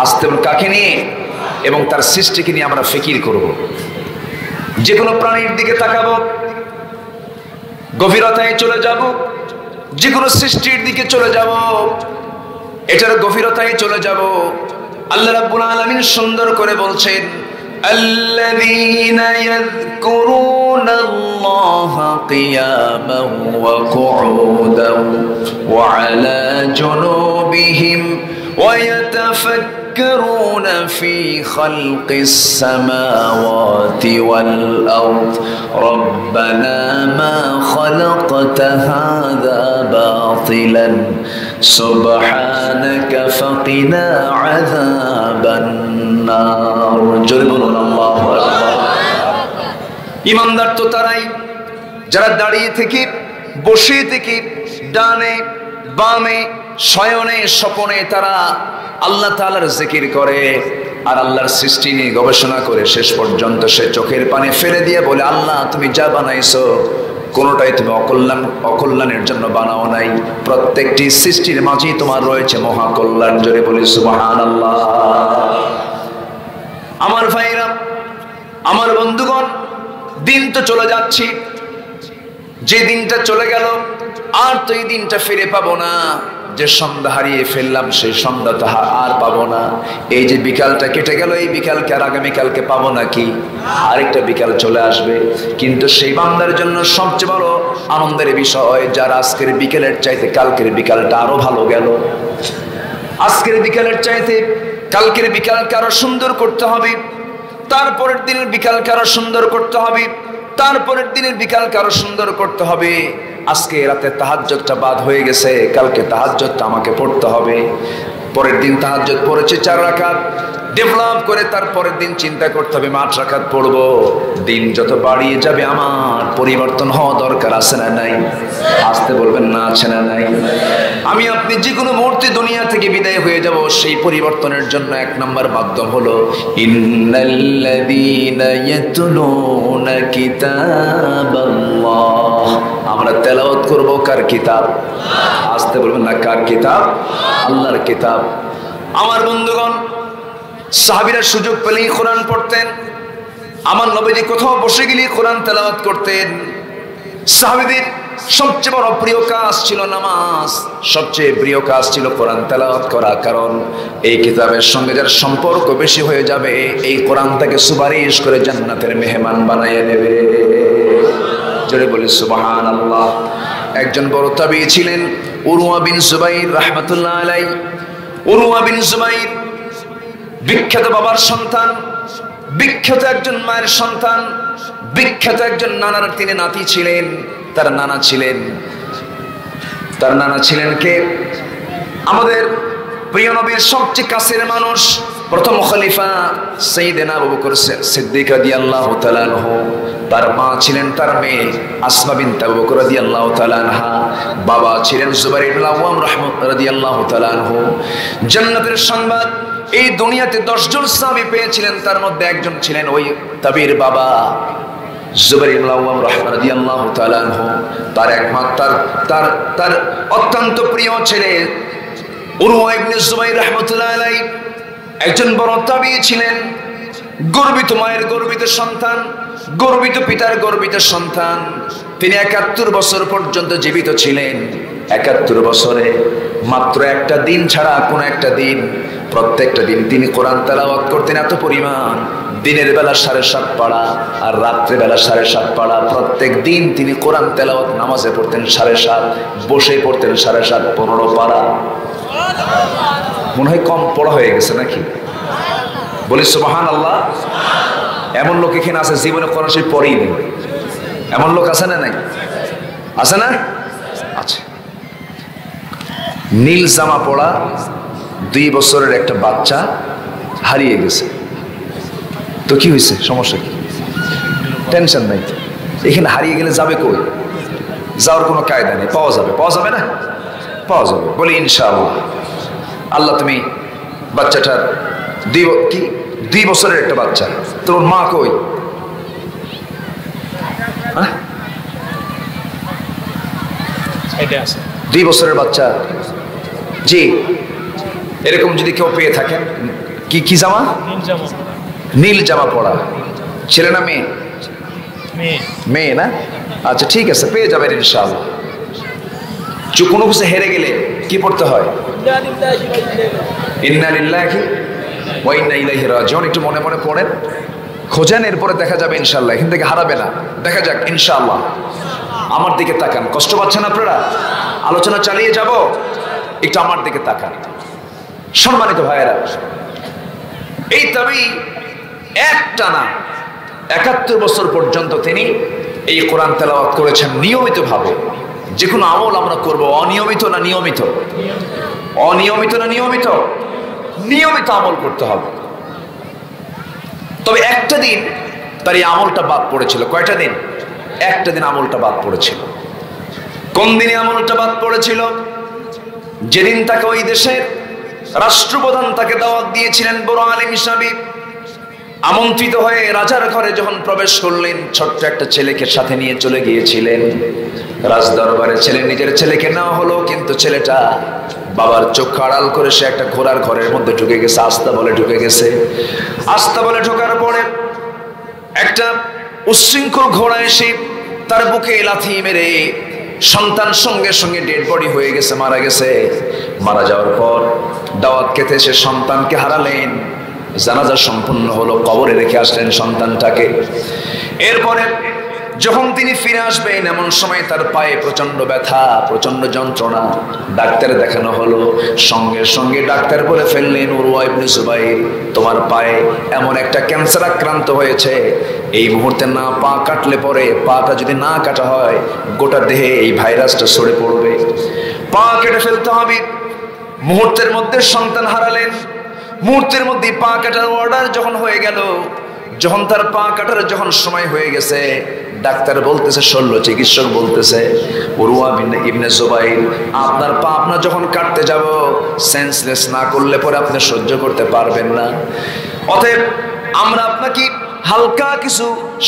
আসতে বলেন কাকে নিয়ে? এবং তার সৃষ্টিকে নিয়ে আমরা ফিকির করব। যে কোনো প্রাণীর দিকে তাকাবো, গভীরতায় চলে যাব, যে কোনো সৃষ্টির দিকে চলে যাব, এটার গভীরতায় চলে যাব। আল্লাহ রাব্বুল আলামিন সুন্দর করে বলছেন, আল্লাযীনা ইয়াযকুরুনাল্লাহা কিয়ামান ওয়া কুউদান ওয়া আলা জুনুবিহিম ওয়া ইয়াতাফাক্কারুনা ফি খালকিস সামাওয়াতি ওয়াল আরদ রব্বানা মা খালাকতা হাযা বাতিলান সুবহানাকা ফাকিনা আযাবান নার। জোরে বলুন আল্লাহু আকবার। ঈমানদার তো তারাই যারা দাঁড়িয়ে থেকে, বসে থেকে, ডানে বামে, শয়নে স্বপনে তারা আল্লাহ তাআলার জিকির করে, আর আল্লাহর সৃষ্টি নিয়ে গবেষণা করে শেষ পর্যন্ত সে চোখের পানি ফেলে দিয়ে বলে, আল্লাহ তুমি যা বানাইছো কোনোটাই তুমি অকল্যাণের জন্য বানাও নাই, প্রত্যেকটি সৃষ্টির মাঝেই তোমার রয়েছে মহাকল্যাণ। জোরে বলি সুবহানাল্লাহ। আমার ভাইরা, আমার বন্ধুগণ, দিন তো চলে যাচ্ছে, যে দিনটা চলে গেল আর তো এই দিনটা ফিরে পাবো না। যে সন্ধ্যা হারিয়ে ফেললাম সেই সন্ধ্যা তো আর পাবো না। এই যে বিকালটা কেটে গেল, এই বিকালকে আর আগামীকালকে পাবো নাকি? আরেকটা বিকাল চলে আসবে। কিন্তু সেই বান্দার জন্য সবচেয়ে বড় আনন্দের বিষয়, যার আজকের বিকেলের চাইতে কালকের বিকালটা আরো ভালো গেল। আজকের বিকালের চাইতে কালকের বিকালকে আরো সুন্দর করতে হবে, তারপরের দিনের বিকালকে আরো সুন্দর করতে হবে, তারপরের দিনের বিকালকে আরো সুন্দর করতে হবে। আজকে রাতে তাহাজ্জুদটা বাদ হয়ে গেছে, কালকে তাহাজ্জুদটা আমাকে পড়তে হবে। পরের দিন তাহাজ্জুদ পড়েছে 4 রাকাত, ডেভেলপ করে তারপরের দিন চিন্তা করতে হবে 8 রাকাত পড়বো। দিন যত বাড়িয়ে যাবে আমার পরিবর্তন হওয়া দরকার, আছে না নাই? আসতে বলবেন না, আছে না নাই? আমি আপনি যে কোনো মুহূর্তে দুনিয়া থেকে বিদায় হয়ে যাব, সেই পরিবর্তনের জন্য 1 নম্বর মাধ্যম হলো ইন্নাল্লাযীনা ইয়াতলুনা কিতাবাল্লাহ। আমরা তেলাওয়াত করব কার কিতাব? আসতে বলবেন না, কার কিতাব? আল্লাহর কিতাব। আমার বন্ধুগণ, সাহাবীরা সুযোগ পেলেই কোরআন পড়তেন। আমার নবীজি কোথাও বসে গেলেই কোরআন তেলাওয়াত করতেন। সাহাবীদের সবচেয়ে বড় প্রিয় কাজ ছিল নামাজ, সবচেয়ে প্রিয় কাজ ছিল কোরআন তেলাওয়াত করা। কারণ এই কিতাবের সঙ্গে যার সম্পর্ক বেশি হয়ে যাবে, এই কোরআন তাকে সুপারিশ করে জান্নাতের মেহমান বানিয়ে নেবে। জোরে বলি সুবহানাল্লাহ। একজন বড় তাবিঈ ছিলেন উরওয়া বিন জুবাইর রাহমাতুল্লাহ আলাইহি। উরওয়া বিন জুবাইর বিখ্যাত বাবার সন্তান, বিখ্যাত একজন মায়ের সন্তান, বিখ্যাত একজন নানার তিনি নাতি ছিলেন। তার নানা ছিলেন কে? আমাদের প্রিয় নবীর সবচেয়ে কাছের মানুষ, প্রথম খলিফা সাইয়েদনা আবু বকর সিদ্দিক রাদিয়াল্লাহু তাআলা আনহু। তার মা ছিলেন তার মেয়ে আসমা বিনত আবু বকর রাদিয়াল্লাহু তাআলা আনহা। বাবা ছিলেন জুবাইর ইবনে আওয়াম রাদিয়াল্লাহু তাআলা আনহু। জান্নাতের সংবাদ এই দুনিয়াতে 10 জন সাহাবী পেয়েছিলেন, তার মধ্যে একজন ছিলেন ওই তাবির বাবা জুবাইর ইবনে আওয়াম রাদিয়াল্লাহু তাআলা আনহু। তার একমাত্র তার অত্যন্ত প্রিয় ছেলে উরওয়া ইবনে জুবাইর রাহমাতুল্লাহ আলাইহি একজন বড় তাবিঈ ছিলেন। গর্বিত মায়ের গর্বিত সন্তান, গর্বিত পিতার গর্বিত সন্তান। তিনি ৭১ বছর পর্যন্ত জীবিত ছিলেন। ৭১ বছরে মাত্র একটা দিন ছাড়া কোন একটা দিন, প্রত্যেকটা দিন তিনি কোরআন তেলাওয়াত করতেন এত পরিমাণ। দিনের বেলা ৭.৫ পারা আর রাত্রে বেলা ৭.৫ পারা। প্রত্যেক দিন তিনি কোরআন তেলাওয়াত নামাজে পড়তেন ৭.৫, বসে পড়তেন ৭.৫, ১৫ পারা। মনে হয় কম পড়া হয়ে গেছে নাকি? বলি সুবহানাল্লাহ। এমন লোক এখানে আছে জীবনে কোরআন শরীফ পড়েই নেই, এমন লোক আছে না? নাই আছে না? আছে। নীল জামা পড়া 2 বছরের একটা বাচ্চা হারিয়ে গেছে। তো কি হয়েছে? সমস্যা কি? টেনশন নাই। এখানে হারিয়ে গেলে যাবে কই? যাওয়ার কোনো কায়দা নেই। পাওয়া যাবে, পাওয়া যাবে না? পাওয়া যাবে। বলি ইনশাআল্লাহ। আল্লাহ তুমি বাচ্চাটার 2 বছরের একটা বাচ্চা, তোর মা কই? 2 বছরের বাচ্চা। জি, এরকম যদি কেউ পেয়ে থাকেন, কি জামা? নীল জামা পড়া। ছেলে না মেয়ে? মেয়ে না? আচ্ছা ঠিক আছে, পেয়ে যাবেন ইনশাআল্লাহ। কোনো কিছু হেরে গেলে কি পড়তে হয়? ইন্না লিল্লাহি ওয়া ইন্না ইলাইহি রাজিউন। একটু মনে মনে পড়েন, খোঁজেন, এরপরে দেখা যাবে ইনশাআল্লাহ। এখান থেকে হারাবে না, দেখা যাক ইনশাআল্লাহ। আমার দিকে তাকান। কষ্ট পাচ্ছেন আপনারা? আলোচনা চালিয়ে যাব, একটু আমার দিকে তাকান। সম্মানিত ভাইয়েরা, এই তবে একটানা ৭১ বছর পর্যন্ত তিনি এই কোরআন তেলাওয়াত করেছেন নিয়মিত ভাবে। যে কোনো আমল আমরা করব, অনিয়মিত না নিয়মিত? অনিয়মিত না নিয়মিত? নিয়মিত আমল করতে হবে। তবে একটা দিন তার এই আমলটা বাদ পড়েছিল। কয়টা দিন? একটা দিন আমলটা বাদ পড়েছিল। কোন দিনে আমলটা বাদ পড়েছিল? যেদিন তাকে ওই দেশের রাষ্ট্রপ্রধান তাকে দাওয়াত দিয়েছিলেন বড় আলেম হিসাবে। আমন্ত্রিত হয়ে রাজার ঘরে যখন প্রবেশ করলেন, ছোট্ট একটা ছেলেকে সাথে নিয়ে চলে গিয়েছিলেন রাজ দরবারে। নিজের ছেলেকে নেওয়া হলো, কিন্তু ছেলেটা বাবার চোখ আড়াল করে সে একটা ঘোড়ার ঘরের মধ্যে ঢুকে গেছে। আস্তা বলে ঢুকে গেছে। আস্তা বলে ঢোকার পরে একটা উচ্ছৃঙ্খল ঘোড়া এসে তার বুকে লাথি মেরে সন্তান সঙ্গে সঙ্গে ডেড বডি হয়ে গেছে, মারা গেছে। মারা যাওয়ার পর দাওয়াত খেতে সে সন্তানকে হারালেন। জানাজা সম্পূর্ণ হলো, কবরে রেখে আসলেন সন্তানটাকে। এরপরে যখন তিনি ফিরে আসবেন, এমন সময় তার পায়ে প্রচন্ড ব্যথা, প্রচন্ড যন্ত্রণা। ডাক্তার দেখানো হলো, সঙ্গে সঙ্গে ডাক্তার বলে ফেললেন, উরওয়া ইবনে জুবাইর, তোমার পায়ে এমন একটা ক্যান্সার আক্রান্ত হয়েছে, এই মুহূর্তে না পা কাটলে পরে, পাটা যদি না কাটা হয়, গোটা দেহে এই ভাইরাসটা ছড়ে পড়বে। পা কেটে ফেলতে হবে। মুহূর্তের মধ্যে সন্তান হারালেন। মুহূর্তের মধ্যে পা কাটার অর্ডার যখন হয়ে গেল, যখন তার পা কাটার যখন সময় হয়ে গেছে, ডাক্তার বলতেছে, শল্য চিকিৎসক বলতেছে, উরওয়া ইবনে জুবাইর, আপনার পা আপনার যখন কাটতে যাব, সেন্সলেস না করলে পরে আপনি সহ্য করতে পারবেন না। অতএব আমরা আপনাকে হালকা কিছু,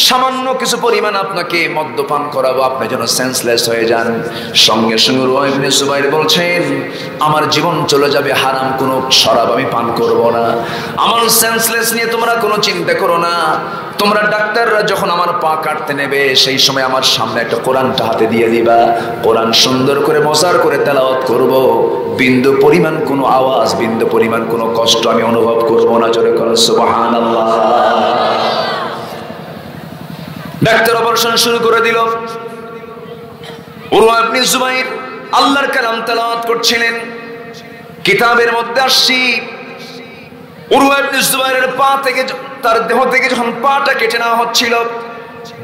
সামান্য কিছু পরিমাণ আপনাকে মদ্যপান করাবো, আপনি যেন সেন্সলেস হয়ে যান। সঙ্গে সঙ্গে উরওয়া ইবনে জুবাইর বলছেন, আমার জীবন চলে যাবে, হারাম কোনো শরাব আমি পান করব না। আমার সেন্সলেস নিয়ে তোমরা কোনো চিন্তা করো না। তোমরা ডাক্তাররা যখন আমার পা কাটতে নেবে, সেই সময় আমার সামনে একটা কোরআনটা হাতে দিয়ে দিবা। কোরআন সুন্দর করে মজার করে তেলাওয়াত করব। বিন্দু পরিমাণ কোনো আওয়াজ, বিন্দু পরিমাণ কোনো কষ্ট আমি অনুভব করব না। জোরে করুন সুবহানাল্লাহ। ডাক্তার অপারেশন শুরু করে দিল। উরওয়া ইবনে জুবাইর আল্লাহর কালাম তেলাওয়াত করছিলেন। কিতাবের মধ্যে আসছি, উরওয়া ইবনে জুবাইরের পা থেকে, তার দেহ থেকে যখন পাটা কেটে নেওয়া হচ্ছিল,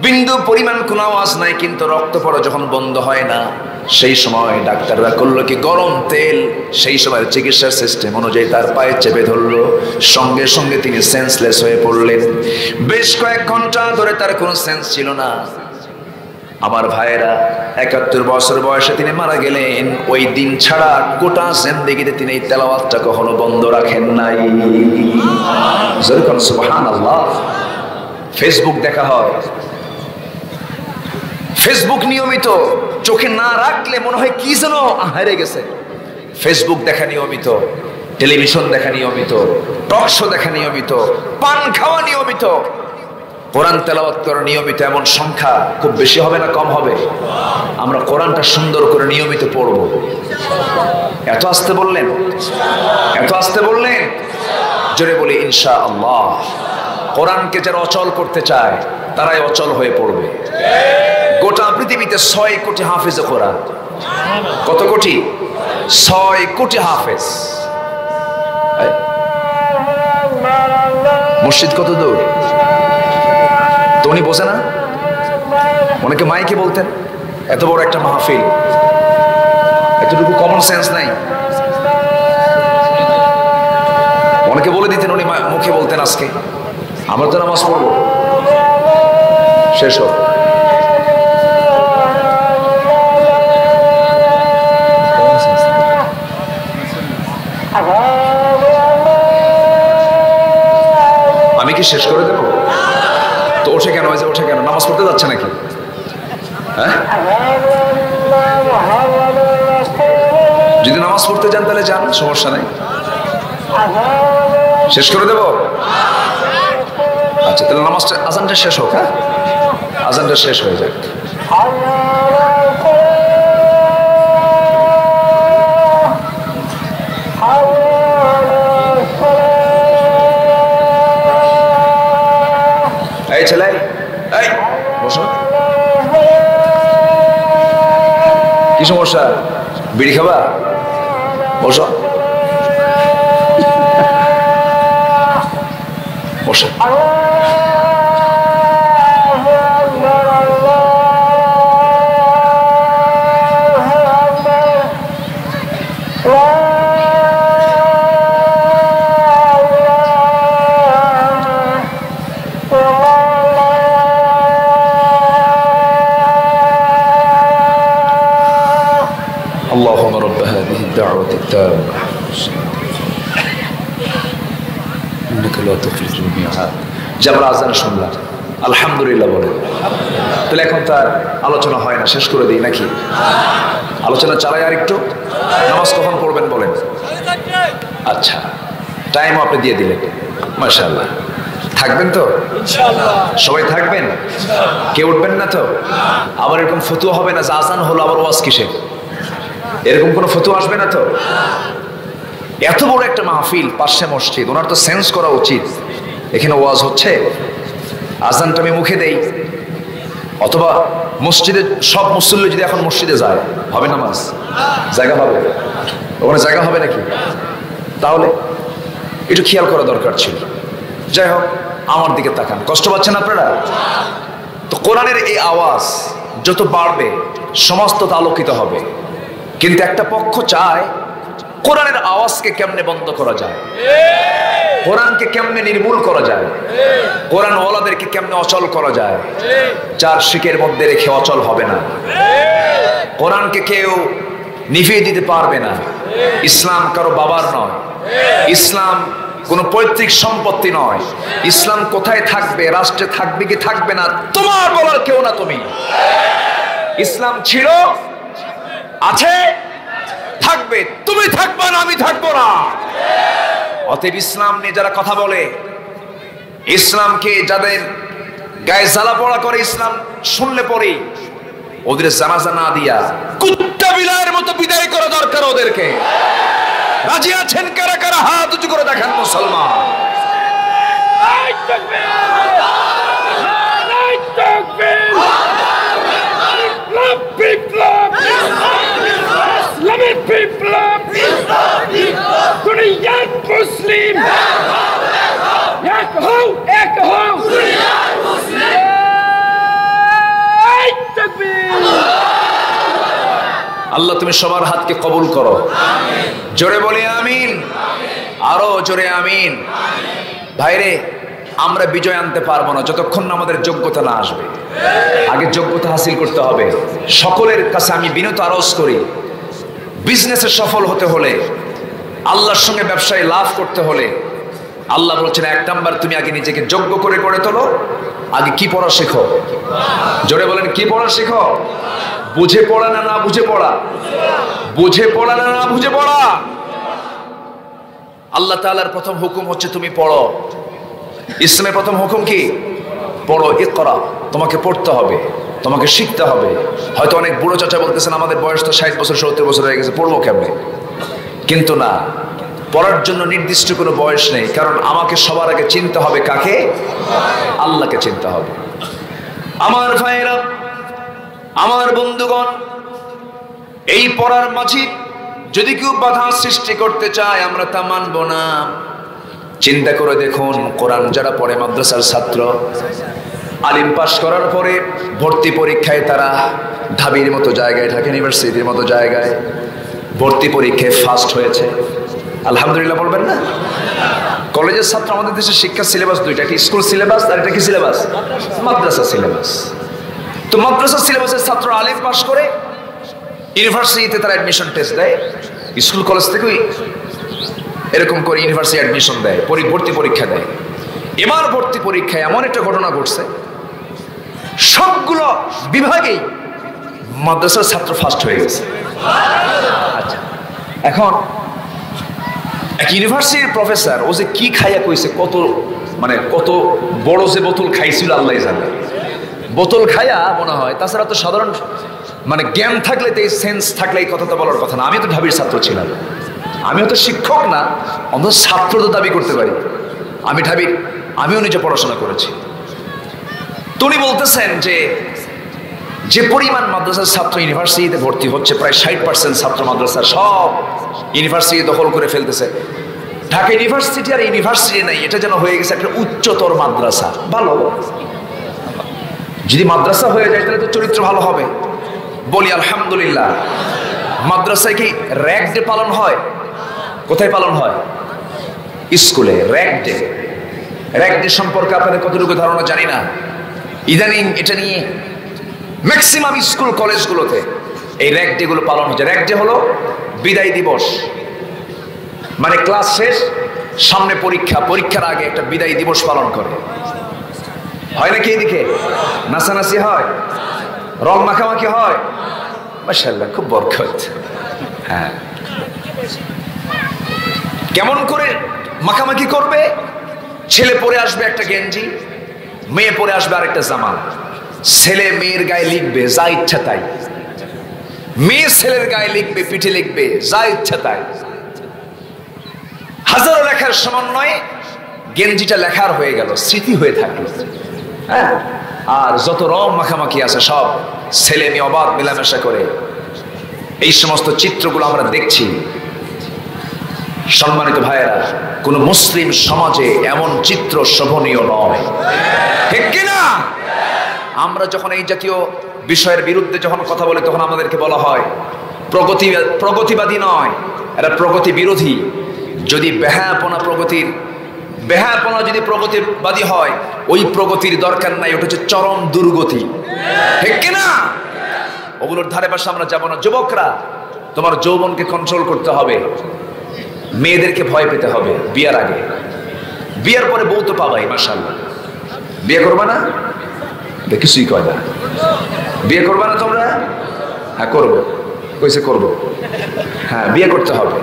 বিন্দু পরিমাণ কোনো আওয়াজ নাই, কিন্তু রক্ত পড়া যখন বন্ধ হয় না, সেই সময় ডাক্তাররা করলো কি, গরম তেল সেই সময়ের চিকিৎসার সিস্টেম অনুযায়ী তার পায়ে চেপে ধরলো। সঙ্গে সঙ্গে তিনি সেন্সলেস হয়ে পড়লেন। বেশ কয়েক ঘন্টা ধরে তার কোনো সেন্স ছিল না। আমার ভাইয়েরা, ৭১ বছর বয়সে তিনি মারা গেলেন। ওই দিন ছাড়া গোটা জিন্দেগিতে তিনি এই তেলাওয়াতটা কখনো বন্ধ রাখেন নাই। সুবহানাল্লাহ। ফেসবুক দেখা হয়, ফেসবুক নিয়মিত চোখে না রাখলে মনে হয় কি যেন হারিয়ে গেছে। ফেসবুক দেখা নিয়মিত, টেলিভিশন দেখা নিয়মিত, টক শো দেখা নিয়মিত, পান খাওয়া নিয়মিত, কোরআন তেলাওয়াত করা নিয়মিত, এমন সংখ্যা খুব বেশি হবে না কম হবে? আমরা কোরআনটা সুন্দর করে নিয়মিত পড়ব। এত আসতে বললেন, এত আসতে বললেন, জোরে বলি ইনশাআল্লাহ। কোরআনকে যারা অচল করতে চায় তারাই অচল হয়ে পড়বে। গোটা পৃথিবীতে 6 কোটি হাফেজ কোরআন। কত কোটি? 6 কোটি হাফেজ। মসজিদ কত দূর তো উনি বোঝে না? অনেকে মাইকে বলতেন এত বড় একটা মাহফিল, এতটুকু কমন সেন্স নাই। অনেকে বলে দিতেন, উনি মুখে বলতেন আজকে আমরা তো নামাজ পড়বো, শেষ হোক। আমি কি শেষ করে দেবো? তো ওঠে কেন? ওঠে কেন? নামাজ পড়তে যাচ্ছে নাকি? হ্যাঁ, যদি নামাজ পড়তে যান তাহলে যান, সমস্যা নাই। শেষ করে দেব? আচ্ছা, তাহলে নামাজটা, আজানটা শেষ হোক। হ্যাঁ, আজানটা শেষ হয়ে যাক। এই ছেলে, এই বসো। কি সমস্যা? বিড়ি খাবা? বসো বসো। اللهم رب هذه الدعوة التامة إنك لا تخلف الميعاد। আমরা আজান শুনলাম, আলহামদুলিল্লাহ বলে। তাহলে এখন তার আলোচনা হয় না, শেষ করে দিই নাকি? আলোচনা চালাই আর একটু। নামাজ কখন পড়বেন বলেন? আচ্ছা, টাইমও আপনি দিয়ে দিলেন, মাশাআল্লাহ। থাকবেন তো ইনশাআল্লাহ? সবাই থাকবেন? কেউ উঠবেন না তো? আবার এরকম ফতুয়া হবে না যে আজান হলো আবার ওয়াজ কিসে? এরকম কোনো ফতুয়া আসবে না তো? এত বড় একটা মাহফিল, পাশে মসজিদ, ওনার তো সেন্স করা উচিত এখানে ওয়াজ হচ্ছে। আজানটা আমি মুখে দেই, অথবা মসজিদে সব মুসল্লি যদি এখন মসজিদে যায়, হবে নামাজ? জায়গা হবে? ওখানে জায়গা হবে নাকি? তাহলে একটু খেয়াল করা দরকার ছিল। যাই হোক, আমার দিকে তাকান, কষ্ট পাচ্ছেন আপনারা তো? কোরআনের এই আওয়াজ যত বাড়বে সমাজ তত আলোকিত হবে। কিন্তু একটা পক্ষ চায় কোরআনের আওয়াজকে কেমনে বন্ধ করা যায়, কোরআনকে কেমনে নির্মূল করা যায়, কোরআন ওয়ালাদেরকে কেমনে অচল করা যায়। 4 শিকের মধ্যে রেখে অচল হবে না। কোরআনকে কেউ নিভিয়ে দিতে পারবে না। ইসলাম কারো বাবার নয়, ইসলাম কোনো পৈতৃক সম্পত্তি নয়। ইসলাম কোথায় থাকবে, রাষ্ট্রে থাকবে কি থাকবে না, তোমার বলার কেউ না তুমি। ইসলাম ছিল, আছে, থাকবে। তুমি থাকবে না, আমি থাকবো না। অতএব ইসলাম নিয়ে যারা কথা বলে, ইসলামকে যাদের গায়ে জ্বালা পড়া করে, ইসলাম শুনলে পরে ওদের জানাজা না দিয়া কুত্তা বিলাইয়ের মতো বিদায় করা দরকার ওদেরকে। রাজি আছেন কারা কারা? হাত উঁচু করে দেখান মুসলমান। ইসলামের বিপ্লব, দুনিয়ার মুসলিম এক হও, এক হও। আল্লাহ তুমি সবার হাতকে কবুল করো। জোরে বলি আমিন, আরো জোরে আমিন। ভাইরে, আমরা বিজয় আনতে পারবো না যতক্ষণ না আমাদের যোগ্যতা না আসবে। আগে যোগ্যতা হাসিল করতে হবে। সকলের কাছে আমি বিনীত আরজ করি, বিজনেসে সফল হতে হলে, আল্লাহর সঙ্গে ব্যবসায় লাভ করতে হলে, আল্লাহ বলছেন 1 নাম্বার তুমি আগে নিজেকে যোগ্য করে গড়ে তোলো। আগে কি পড়া শেখো? জোরে বলেন, কি পড়া শেখো? বুঝে পড়া না, না বুঝে পড়া? বুঝে পড়া না, না বুঝে পড়া? আল্লাহ তাআলার প্রথম হুকুম হচ্ছে তুমি পড়ো। ইসলামের প্রথম হুকুম কি? পড়ো, ইকরা। তোমাকে পড়তে হবে, তোমাকে শিখতে হবে। হয়তো অনেক বুড়ো চাচা বলতেছেন আমাদের বয়স তো 60 বছর 70 বছর হয়ে গেছে, পড়বো কেমনে? কিন্তু না, পড়ার জন্য নির্দিষ্ট কোনো বয়স নেই। কারণ আমাকে সবার আগে চিনতে হবে কাকে? আল্লাহকে চিনতে হবে। আমার ভাইরা, আমার বন্ধুগণ, এই পড়ার মাঝে যদি কেউ বাধা সৃষ্টি করতে চায় আমরা তা মানব না। চিন্তা করে দেখুন, কোরআন যারা পড়ে মাদ্রাসার ছাত্র, আলিম পাশ করার পরে ভর্তি পরীক্ষায় তারা ঢাবির মতো জায়গায়, ঢাকা ইউনিভার্সিটির মতো জায়গায় ভর্তি পরীক্ষায় ফার্স্ট হয়েছে, আলহামদুলিল্লাহ বলবেন না? কলেজের ছাত্র, আমাদের দেশের শিক্ষা সিলেবাস দুইটা, একটা স্কুল সিলেবাস আর একটা কি সিলেবাস? মাদ্রাসা সিলেবাস। তো মাদ্রাসা সিলেবাসের ছাত্র আলিম পাশ করে ইউনিভার্সিটিতে তারা অ্যাডমিশন টেস্ট দেয়। স্কুল কলেজ থেকেই এরকম করে ইউনিভার্সিটি অ্যাডমিশন দেয়, ভর্তি পরীক্ষা দেয়। এবার ভর্তি পরীক্ষায় এমন একটা ঘটনা ঘটছে, সবগুলো বিভাগেই মাদ্রাসার ছাত্র ফার্স্ট হয়ে গেছে। আচ্ছা, এখন এক ইউনিভার্সিটির প্রফেসর, ও যে কি খাইয়া কইছে, কত বড় যে বোতল খাইছিল আল্লাহ জানে। বোতল খাইয়া মনে হয়, তাছাড়া তো সাধারণ জ্ঞান থাকলে তো, এই সেন্স থাকলে এই কথাটা বলার কথা না। আমি তো ঢাবির ছাত্র ছিলাম, আমিও তো শিক্ষক না, অন্তত ছাত্র তো দাবি করতে পারি। আমিও নিজে পড়াশোনা করেছি। তো উনি বলতেছেন যে পরিমাণ মাদ্রাসার ছাত্র ইউনিভার্সিটিতে ভর্তি হচ্ছে, প্রায় 60% ছাত্র মাদ্রাসার সব ইউনিভার্সিটি দখল করে ফেলতেছে। ঢাকা ইউনিভার্সিটি আর ইউনিভার্সিটি নাই, এটা যেন হয়ে গেছে একটা উচ্চতর মাদ্রাসা। ভালো, যদি মাদ্রাসা হয়ে যায় তাহলে তো চরিত্র ভালো হবে। বলি আলহামদুলিল্লাহ। মাদ্রাসায় কি র্যাগ ডে পালন হয়? কোথায় পালন হয়? স্কুলে র্যাগ ডে। র্যাগ ডে সম্পর্কে আপনাদের কতটুকু ধারণা জানি না। ইদানিং এটা নিয়ে ম্যাক্সিমাম স্কুল কলেজগুলোতে এই র্যাগ ডে গুলো পালন হচ্ছে। র্যাগ ডে হলো বিদায় দিবস, ক্লাস শেষ, সামনে পরীক্ষা, পরীক্ষার আগে একটা বিদায় দিবস পালন করে। হয় নাকি? এদিকে নাচানাচি হয়, রং মাখামাখি হয়, মাশাআল্লাহ খুব বরকত। হ্যাঁ, কেমন করে মাখামাখি করবে? ছেলে পরে আসবে একটা গেঞ্জি, মেয়ে পরে আসবে আরেকটা জামা। ছেলে মেয়ের গায়ে লিখবে যা ইচ্ছা তাই, মেয়ে ছেলের গায়ে লিখবে, পিঠে লিখবে যা ইচ্ছা তাই। হাজারো লেখার সমন্বয়ে গেঞ্জিটা লেখার হয়ে গেল, স্মৃতি হয়ে থাকলো। হ্যাঁ, আর যত রং মাখামাখি আছে সব ছেলে মেয়ে অবাধ মেলামেশা করে। এই সমস্ত চিত্রগুলো আমরা দেখছি। সম্মানিত ভাইয়েরা, কোন মুসলিম সমাজে এমন চিত্র শোভনীয় নয়, ঠিক কিনা? আমরা যখন এই জাতীয় বিষয়ের বিরুদ্ধে যখন কথা বলি, তখন আমাদেরকে বলা হয় প্রগতিবাদী নয়, এরা প্রগতি বিরোধী। যদি বেহায়াপনা যদি প্রগতিবাদী হয়, ওই প্রগতির দরকার নাই, ওটা হচ্ছে চরম দুর্গতি, ঠিক কিনা? ওগুলোর ধারে পাশে আমরা যাবো না। যুবকরা, তোমার যৌবনকে কন্ট্রোল করতে হবে, মেয়েদেরকে ভয় পেতে হবে বিয়ার আগে। বিয়ার পরে বউ তো পাবাই, মাশাআল্লাহ। বিয়ে করবা না? কিছুই কয় না। বিয়ে করবা না তোমরা? হ্যাঁ করবো, কইছে করবো। হ্যাঁ, বিয়ে করতে হবে,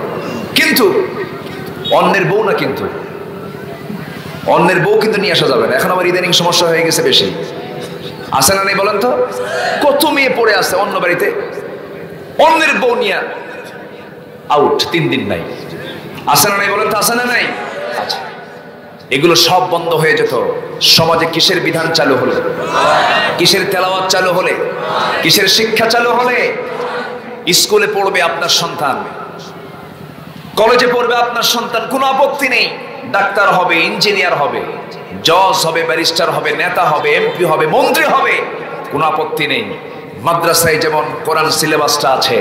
কিন্তু অন্যের বউ না, কিন্তু অন্যের বউ কিন্তু নিয়ে আসা যাবে না। এখন আবার ইদানিং সমস্যা হয়ে গেছে বেশি, আছে না নেই বলেন তো? কত মেয়ে পড়ে আছে অন্য বাড়িতে, অন্যের বউ নিয়ে আউট, 3 দিন নাই। আছে না নাই বলেন তো? আছে না নাই? আচ্ছা, এগুলো সব বন্ধ হয়ে যেত সমাজে কিসের বিধান চালু হলে, কিসের তেলাওয়াত চালু হলে, কিসের শিক্ষা চালু হলে? স্কুলে পড়বে আপনার সন্তান, কলেজে পড়বে আপনার সন্তান, কোনো আপত্তি নেই। ডাক্তার হবে, ইঞ্জিনিয়ার হবে, জজ হবে, ব্যারিস্টার হবে, নেতা হবে, এমপি হবে, মন্ত্রী হবে, কোনো আপত্তি নেই। মাদ্রাসায় যেমন কোরআন সিলেবাসটা আছে,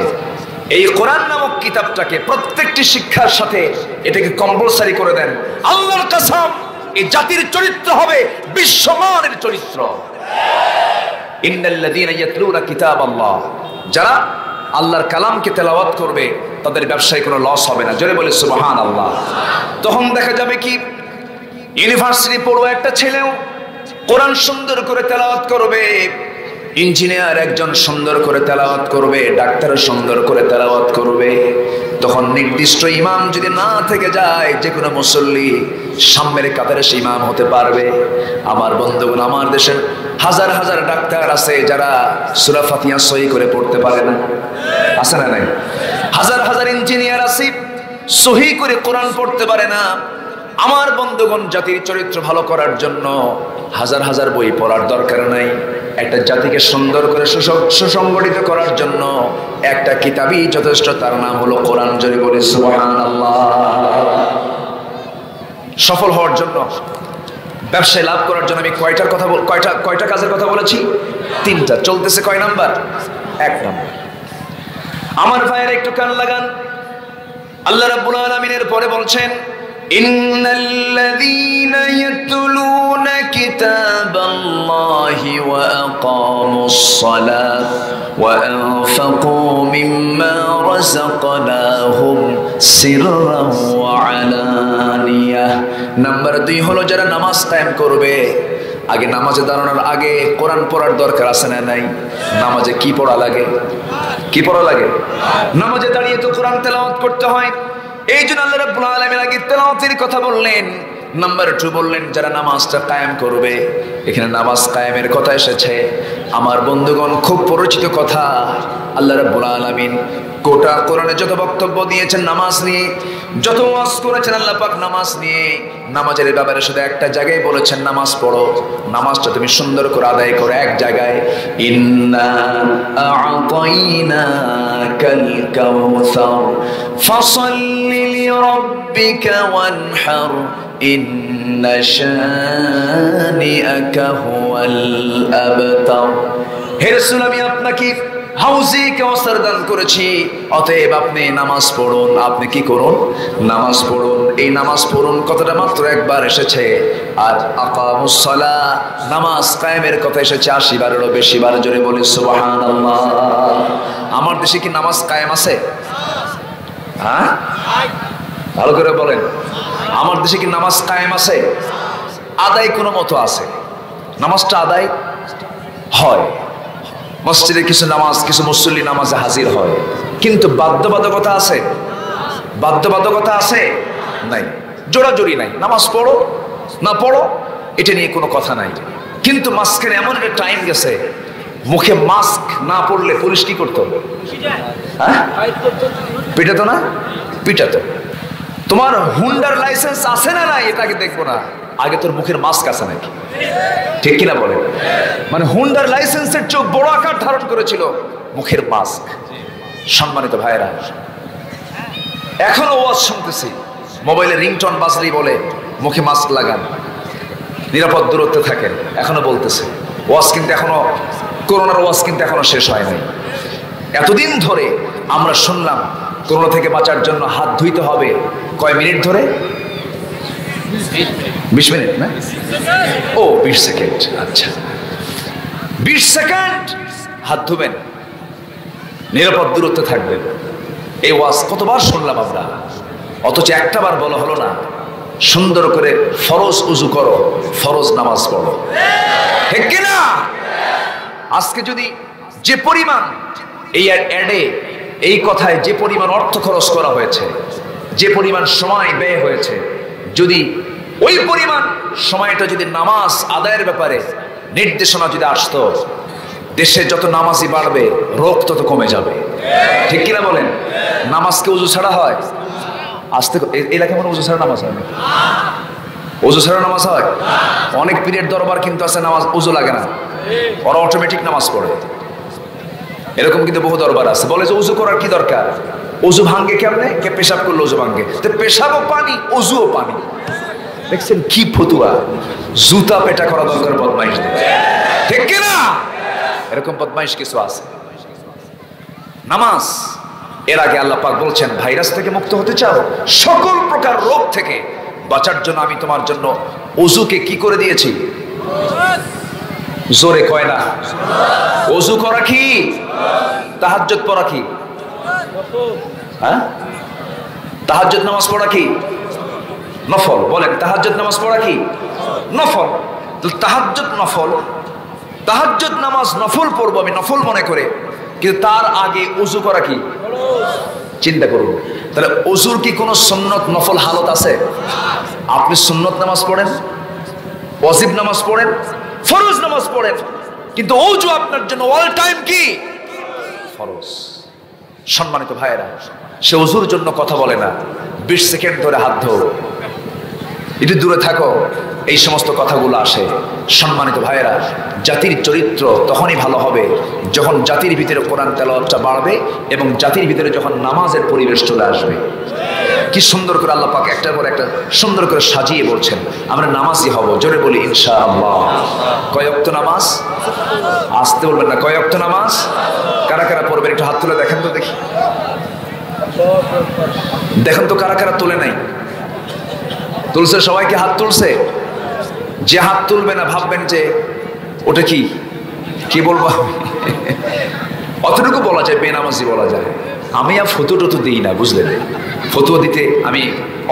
এই কোরআন নামক কিতাবটাকে প্রত্যেকটি শিক্ষার সাথে এটাকে কম্পালসারি করে দেন। আল্লাহর কসম, এই জাতির চরিত্র হবে বিশ্বমানের চরিত্র। ইন্নাল্লাযীনা ইয়াতলুনা কিতাবাল্লাহ, যারা আল্লাহর কালামকে তেলাওয়াত করবে তাদের ব্যবসায় কোনো লস হবে না। জোরে বলে সুবহানাল্লাহ। তখন দেখা যাবে কি, ইউনিভার্সিটি পড়ুয়া একটা ছেলেও কোরআন সুন্দর করে তেলাওয়াত করবে, ইঞ্জিনিয়ার একজন সুন্দর করে তেলাওয়াত করবে, ডাক্তার সুন্দর করে তেলাওয়াত করবে, তখন নির্দিষ্ট ইমাম যদি না থেকে যায়, যে কোনো মুসল্লি সামনের কাতারে সে ইমাম হতে পারবে। আমার বন্ধুগণ, আমার দেশের হাজার হাজার ডাক্তার আছে যারা সূরা ফাতিহা সহি করে পড়তে পারে না, আছে না নাই? হাজার হাজার ইঞ্জিনিয়ার আছে সহি করে কোরআন পড়তে পারে না। আমার বন্ধুগণ, জাতির চরিত্র ভালো করার জন্য হাজার হাজার বই পড়ার দরকার নাই। একটা জাতিকে সুন্দর করে সুসংগঠিত করার জন্য একটা কিতাবই যথেষ্ট, তার নাম হলো কোরআন। জোরে বলি সুবহানাল্লাহ। সফল হওয়ার জন্য, ব্যবসায় লাভ করার জন্য আমি কয়টা কাজের কথা বলেছি? 3টা। চলতেছে কয় নাম্বার? 1 নাম্বার। আমার ভাইয়ের একটু কান লাগান। আল্লাহ রাব্বুল আলামিনের পরে বলছেন, ইন্নাল্লাযীনা ইয়াতলুনা কিতাবাল্লাহি ওয়া আকামুস সালাত ওয়া আনফাকু মিম্মা রাযাকনাহুম সিররান ওয়া আলানিয়াহ। নাম্বার 2 হলো যারা নামাজ কায়েম করবে। আগে নামাজে দাঁড়ানোর আগে কোরআন পড়ার দরকার আছে না নাই? নামাজে কি পড়া লাগে? কি পড়া লাগে? নামাজে দাঁড়িয়ে তো কোরআন তেলাওয়াত করতে হয়। এই জন্য আল্লাহ রাব্বুল আলামিন আগে তেলাওয়াতের কথা বললেন। নাম্বার 2 বললেন যারা নামাজটা কায়েম করবে। এখানে নামাজ কায়েমের কথা এসেছে। আমার বন্ধুগণ, খুব পরিচিত কথা। আল্লাহ রাব্বুল আলামিন গোটা কোরআনে যত বক্তব্য দিয়েছেন নামাজ নিয়ে, যত ওয়াজ করেছেন আল্লাহ পাক নামাজ নিয়ে, নামাজের ব্যাপারে শুধু একটা জায়গায় বলেছেন নামাজ পড়ো। নামাজটা তুমি সুন্দর করে আদায় করো এক জায়গায়। ইন্না আ'তাইনাকাল কাউসার ফাসাল্লি লিরাব্বিকা ওয়ানহার ইন্না শানিআকা হুয়াল আবতার। হে রাসূল, আমি আপনাকে হাউজে কাউসার দান করেছি, অতএব আপনি নামাজ পড়ুন। আপনি কি করুন? নামাজ পড়ুন। এই নামাজ পড়ুন কথাটা মাত্র একবার এসেছে। আর আকামুস সালাহ, নামাজ কায়েমের কথা এসেছে 80 বারেরও বেশি বার। জোরে বলি সুবহানাল্লাহ। আমার দেশে কি নামাজ কায়েম আছে? হ্যাঁ, ভালো করে বলেন। আমার দেশে কি নামাজ কায়েম আছে? আদায় কোনো মতো আছে, নামাজটা আদায় হয়। মসজিদে কিছু মুসল্লি নামাজে হাজির হয়, কিন্তু বাধ্যবাধকতা আছে? বাধ্যবাধকতা আছে? নাই। জোরাজোরি নাই। নামাজ পড়ো না পড়ো এটা নিয়ে কোনো কথা নাই। কিন্তু মাঝখানে এমন একটা টাইম গেছে, মুখে মাস্ক না পড়লে পুলিশ কি করতো? হ্যাঁ, পিটাতো না? পিটাতো। তোমার হুন্ডার লাইসেন্স আছে না নাই এটাকে দেখবো না, আগে তোর মুখের মাস্ক আছে নাকি। ঠিক কিনা বলে? মানে হুন্ডার লাইসেন্সের চোখ বড় আকার ধারণ করেছিল মুখের মাস্ক। সম্মানিত ভাইরা, এখনো ওয়াজ শুনতেছি, মোবাইলে রিংটোন বাজলেই বলে মুখে মাস্ক লাগান, নিরাপদ দূরত্বে থাকেন। এখনো বলতেছে ওয়াজ, কিন্তু এখনো করোনার ওয়াজ কিন্তু এখনো শেষ হয় নাই। এতদিন ধরে আমরা শুনলাম করোনা থেকে বাঁচার জন্য হাত ধুইতে হবে কয় মিনিট ধরে? 20 মিনিট না? ও 20 সেকেন্ড। আচ্ছা, 20 সেকেন্ড হাত ধুবেন, নিরাপদ দূরত্বে থাকবেন। এই ওয়াজ কতবার শুনলাম আমরা, অথচ একটা বার বলা হলো না সুন্দর করে ফরজ উজু করো, ফরজ নামাজ পড়ো। ঠিক কিনা? আজকে যদি যে পরিমাণ এই অ্যাডে, এই কথায় যে পরিমাণ অর্থ খরচ করা হয়েছে, যে পরিমাণ সময় ব্যয় হয়েছে, যদি ওই পরিমাণ সময়টা যদি নামাজ আদায়ের ব্যাপারে নির্দেশনা যদি আসতো, দেশে যত নামাজি বাড়বে রোগ তত কমে যাবে। ঠিক কিনা বলেন? নামাজকে উজু ছাড়া হয়? আসতে এলাকায় মনে উজু ছাড়া নামাজ হয় না? উজু ছাড়া নামাজ হয়? অনেক পীরের দরবার কিন্তু আছে নামাজ উজু লাগে না, ওরা অটোমেটিক নামাজ পড়ে। এরকম কিন্তু বহু দরবার আছে, বলে যে উজু করার কি দরকার? উজু ভাঙ্গে কেমনে? কে পেশাব করলে উজু ভাঙ্গে, তো পেশাবও পানি, উজুও পানি। দেখছেন কি ফতুয়া? জুতা পেটা করা দরকার বদমাইশ। ঠিক কিনা? এরকম বদমাইশ কিছু আছে। নামাজ, এর আগে আল্লাহ পাক বলছেন ভাইরাস থেকে মুক্ত হতে চাও, সকল প্রকার রোগ থেকে বাঁচার জন্য আমি তোমার জন্য ওযুকে কি করে দিয়েছি? জোরে কয় না? ওযু করা কি? তাহাজ্জুদ পড়া কি? হ্যাঁ, তাহাজ্জুদ নামাজ পড়া কি? নফল। বলেন, তাহাজ্জুদ নামাজ পড়া কি? নফল। তাহাজ্জুদ নফল, তাহাজ্জুদ নামাজ নফল পড়বো আমি নফল মনে করে, কিন্তু তার আগে ওযু করা কি চিন্তা করুন। তাহলে ওযুর কি কোনো সুন্নত নফল হালত আছে? আপনি সুন্নত নামাজ পড়েন, ওয়াজিব নামাজ পড়েন, ফরজ নামাজ পড়েন, কিন্তু ওযু আপনার জন্য অল টাইম কি ফরজ। সম্মানিত ভাইয়েরা, সে ওযুর জন্য কথা বলে না, 20 সেকেন্ড ধরে হাত ধো, একটু দূরে থাকো, এই সমস্ত কথাগুলো আসে। সম্মানিত ভাইয়েরা, জাতির চরিত্র তখনই ভালো হবে যখন জাতির ভিতরে কোরআন তেলাওয়াতটা বাড়বে এবং জাতির ভিতরে যখন নামাজের পরিবেশ চলে আসবে। কি সুন্দর করে আল্লাহ পাক একটার পর একটা সুন্দর করে সাজিয়ে বলছেন আমরা নামাজি হব। জোরে বলি ইনশাআল্লাহ। কয় ওয়াক্ত নামাজ? আসতে বলবেন না, কয় ওয়াক্ত নামাজ? কারা কারা পড়বেন একটু হাত তুলে দেখেন তো, দেখি দেখেন তো কারা কারা তোলে নাই। তুলছে? সবাইকে হাত তুলছে? যে হাত তুলবে না ভাববেন যে ওটা কি কি বলবো অতটুকু বলা যায়, বেনামাজি বলা যায়। আমি আর ফতুয়া টতু দিই না, বুঝলেন? ফতুয়া দিতে আমি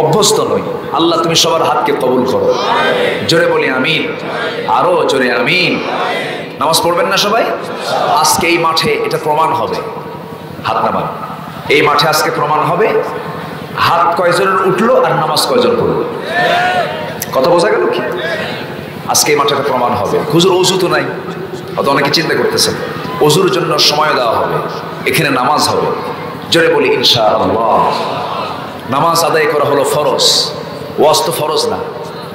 অভ্যস্ত নই। আল্লাহ তুমি সবার হাতকে কবুল করো। জোরে বলি আমিন, আরো জোরে আমিন। নামাজ পড়বেন না সবাই? আজকে এই মাঠে এটা প্রমাণ হবে। হাত নামান, এই মাঠে আজকে প্রমাণ হবে হাত কয়জনের উঠলো আর নামাজ কয়জন পড়লো। কথা বোঝা গেল কি? আজকে এই মাঠে প্রমাণ হবে। হুজুর ওযু তো নাই, অত অনেকে চিন্তা করতেছেন। ওযুর জন্য সময় দেওয়া হবে, এখানে নামাজ হবে। জোরে বলি ইনশাআল্লাহ। নামাজ আদায় করা হলো ফরজ, ওয়াজ তো ফরজ না,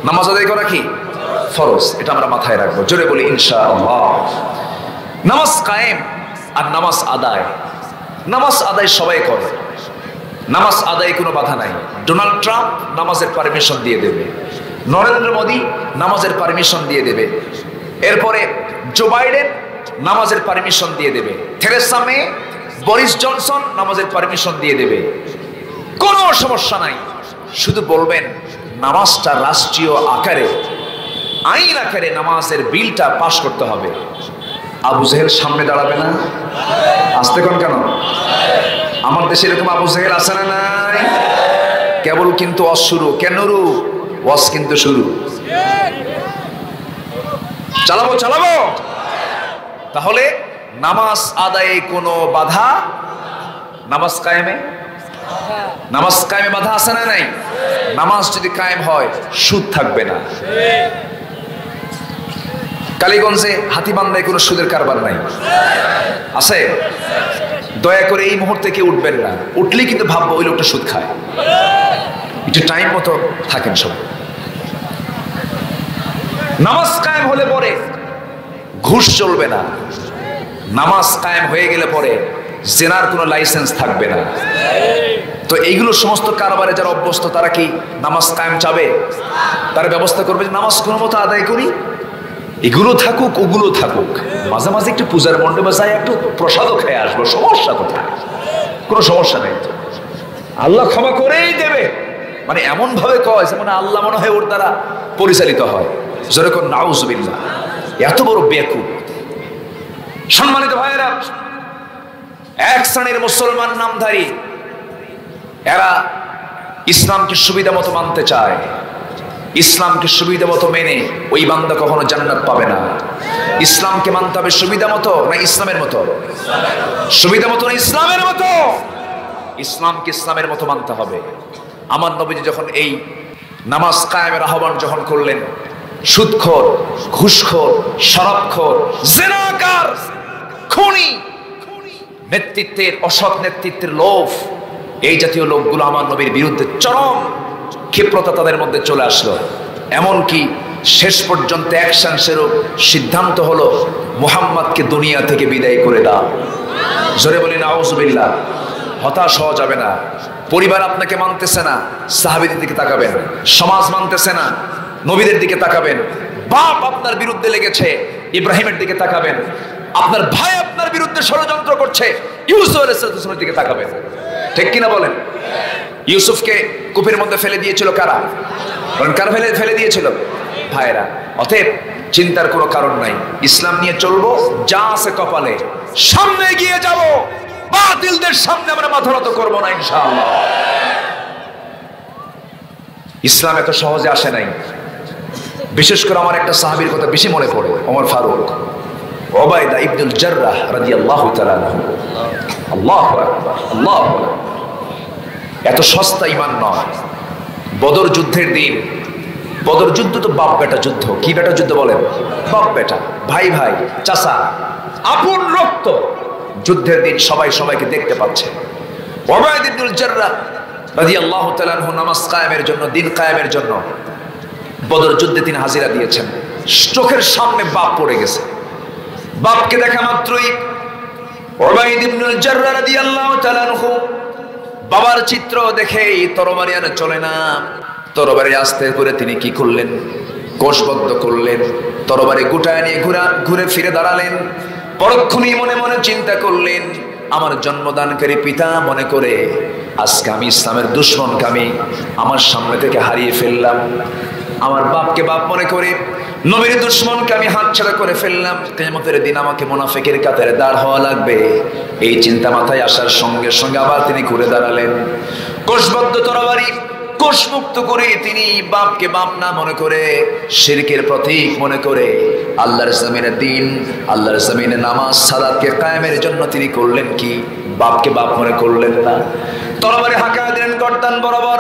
নামাজ আদায় করা কি ফরজ, এটা আমরা মাথায় রাখবো। জোরে বলি ইনশাআল্লাহ। নামাজ কায়েম আর নামাজ আদায়, নামাজ আদায় সবাই করে, নামাজ আদায় কোনো বাধা নাই। ডোনাল্ড ট্রাম্প নামাজের পারমিশন দিয়ে দেবে, নরেন্দ্র মোদী নামাজের পারমিশন দিয়ে দেবে, এরপরে জো বাইডেন নামাজের পারমিশন দিয়ে দেবে, থেরেসা মে, বরিস জনসন নামাজের পারমিশন দিয়ে দেবে, কোনো সমস্যা নাই। শুধু বলবেন নামাজটা রাষ্ট্রীয় আকারে, আইন আকারে নামাজের বিলটা পাশ করতে হবে। আবু জেহেল সামনে দাঁড়াবে না? আসতে কোন কেন? আমার দেশে এরকম আবু জেহেল আছে না নাই? কেবল কিন্তু অশুরু কেন রু ওয়াজ কিন্তু শুরু। চালাবো চালাবো। তাহলে নামাজ আদায়ে কোনো বাধা, নামাজ কায়েমে, নামাজ কায়েমে বাধা আছে না নাই? নামাজ যদি কায়েম হয় সুদ থাকবে না। কালীগঞ্জে হাতিবান্ধায় কোনো সুদের কারবার নাই, আছে? দয়া করে এই মুহূর্তে কেউ উঠবেন না, উঠলেই কিন্তু ভাববো ওই লোকটা সুদ খায়। একটু টাইম মতো থাকেন সব। নামাজ কায়েম হলে পরে ঘুষ চলবে না, নামাজ কায়েম হয়ে গেলে পরে জেনার কোনো লাইসেন্স থাকবে না। তো এইগুলো সমস্ত কারবারে যারা অভ্যস্ত তারা কি নামাজ কায়েম চাবে? তার ব্যবস্থা করবে যে নামাজ কোনো মতো আদায় করি, এগুলো থাকুক ওগুলো থাকুক, মাঝে মাঝে একটু পূজার মণ্ডপে যাই, একটু প্রসাদও খেয়ে আসবো, সমস্যা কোথায়? কোনো সমস্যা নেই, আল্লাহ ক্ষমা করেই দেবে। মানে এমন ভাবে কয় যেমন আল্লাহ মনে হয় ওর দ্বারা পরিচালিত হয়। যেরকম নাউজুবিল্লাহ, এত বড় বেকুব। সম্মানিত ভাইয়েরা, এক শ্রেণীর মুসলমান নামধারী, এরা ইসলামকে সুবিধা মতো মানতে চায়, ইসলামকে সুবিধা মতো মেনে ওই বান্দা কখনো জান্নাত পাবে না। ইসলামকে মানতে হবে সুবিধা মতো না ইসলামের মতো? সুবিধা মতো না ইসলামের মতো? ইসলামকে ইসলামের মতো মানতে হবে। আমার নবীজি যখন এই নামাজ কায়েমের আহ্বান যখন করলেন, সুদখোর, ঘুষখোর, শরাবখোর, জিনাকার, খুনি, নেতৃত্বের, অসৎ নেতৃত্বের লোভ, এই জাতীয় লোকগুলো আমার নবীর বিরুদ্ধে চরম ক্ষিপ্রতা তাদের মধ্যে চলে আসলো। এমনকি শেষ পর্যন্ত অ্যাকশন স্বরূপ সিদ্ধান্ত হলো মুহাম্মদকে দুনিয়া থেকে বিদায় করে দাও। জোরে বলি নাউজুবিল্লাহ। হতাশ হওয়া যাবে না। পরিবার আপনাকে মানতেছে না, সাহাবীদের দিকে তাকাবেন। সমাজ মানতেছে না, নবীদের দিকে তাকাবেন। বাপ আপনার বিরুদ্ধে লেগেছে, ইব্রাহিমের দিকে তাকাবেন। আপনার ভাই আপনার বিরুদ্ধে ষড়যন্ত্র করছে, ইউসুফ আলাইহিস সালামের দিকে তাকাবেন। ঠিক কিনা বলেন? ইউসুফকে কূপের মধ্যে ফেলে দিয়েছিল কারা? কারা ফেলে দিয়েছিল? ভাইরা। অতএব চিন্তার কোনো কারণ নাই, ইসলাম নিয়ে চলবো, যা আছে কপালে, সামনে এগিয়ে যাব, বাতিলদের সামনে আমরা মাথা নত করবো না ইনশাআল্লাহ। ইসলাম এত সহজে আসে নাই। বিশেষ করে আমার একটা সাহাবীর কথা বেশি মনে পড়ে, ওমর ফারুক উবাইদা ইবনুল জাররাহ রাদিয়াল্লাহু তাআলা আনহু। আল্লাহু আকবার, আল্লাহু আকবার। এত সস্তা ঈমান নয়। বদর যুদ্ধের দিন, বদর যুদ্ধ তো বাপ বেটা যুদ্ধ। কি বেটা যুদ্ধ বলেন? বাপ বেটা, ভাই ভাই, চাচা, আপন রক্ত। যুদ্ধের দিন সবাই সবাইকে দেখতে পাচ্ছে। উবাইদা ইবনুল জাররাহ রাদিয়াল্লাহু তাআলা আনহু নামাজ কায়েমের জন্য, দিন কায়েমের জন্য বদর যুদ্ধে তিনি হাজিরা দিয়েছেন। চোখের সামনে বাপ পড়ে গেছে। বাপকে দেখা মাত্রই উবাইদা ইবনুল জাররাহ রাদিয়াল্লাহু তাআলা আনহু বাবার চিত্র দেখেই তরবারি আর চলে না, তরবারি আস্তে করে তিনি কি করলেন? কোষবদ্ধ করলেন। তরবারি গুটায় নিয়ে ঘুরে ফিরে দাঁড়ালেন। পরক্ষণেই মনে মনে চিন্তা করলেন, আমার জন্মদানকারী পিতা মনে করে আজকে আমি ইসলামের দুশমনকে আমি আমার সামনে থেকে হারিয়ে ফেললাম। আমার বাপকে বাপ মনে করে নবীর দুশমনকে আমি হাতছাড়া করে ফেললাম। কিয়ামতের দিন আমাকে মুনাফিকের কাতারে দাঁড় হওয়া লাগবে। এই চিন্তা মাথায় আসার সঙ্গে সঙ্গে আবার তিনি ঘুরে দাঁড়ালেন। কোষবদ্ধ তরবারি কোষমুক্ত করে তিনি বাপকে বাপ না মনে করে, শিরকের প্রতীক মনে করে আল্লাহর জমিনে দিন, আল্লাহর জমিনে নামাজ সালাতকে কায়েমের জন্য তিনি করলেন কি? বাপকে বাপ মনে করলেন না। তরবারি হাঁকা দিলেন গর্দান বরাবর।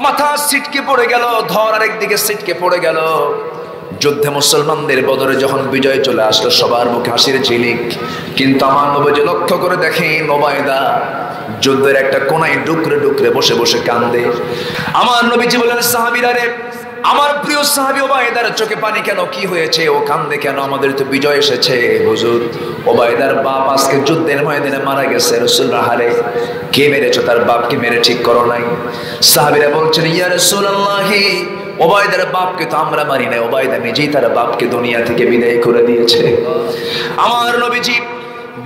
মাথা ছিটকে পড়ে গেল, ধর আরেকদিকে ছিটকে পড়ে গেল। যুদ্ধে মুসলমানদের বদরে যখন বিজয় চলে আসলো, সবার মুখে হাসির ঝিলিক। কিন্তু আমার নবীজি লক্ষ্য করে দেখেন উবাইদা যুদ্ধের একটা কোনায় ডুকরে ডুকরে বসে বসে কান্দে। আমার নবীজি বলেন, সাহাবীরা রে, আমার প্রিয় সাহাবী উবাইদার চোখে পানি কেন? কি হয়েছে? ও কান্দে কেন? আমাদের তো বিজয় এসেছে। হুজুর, উবাইদার বাপ আজকে যুদ্ধের ময়দানে মারা গেছে। রাসূলুল্লাহ, হারে কে মেরেছো? তার বাপকে মেরে ঠিক করো নাই। সাহাবীরা বলছেন, ইয়া রাসূলুল্লাহ, উবাইদার বাপকে তো আমরা মারি নাই, উবাইদা নিজেই তার বাপকে দুনিয়া থেকে বিদায় করে দিয়েছে। আমার নবীজি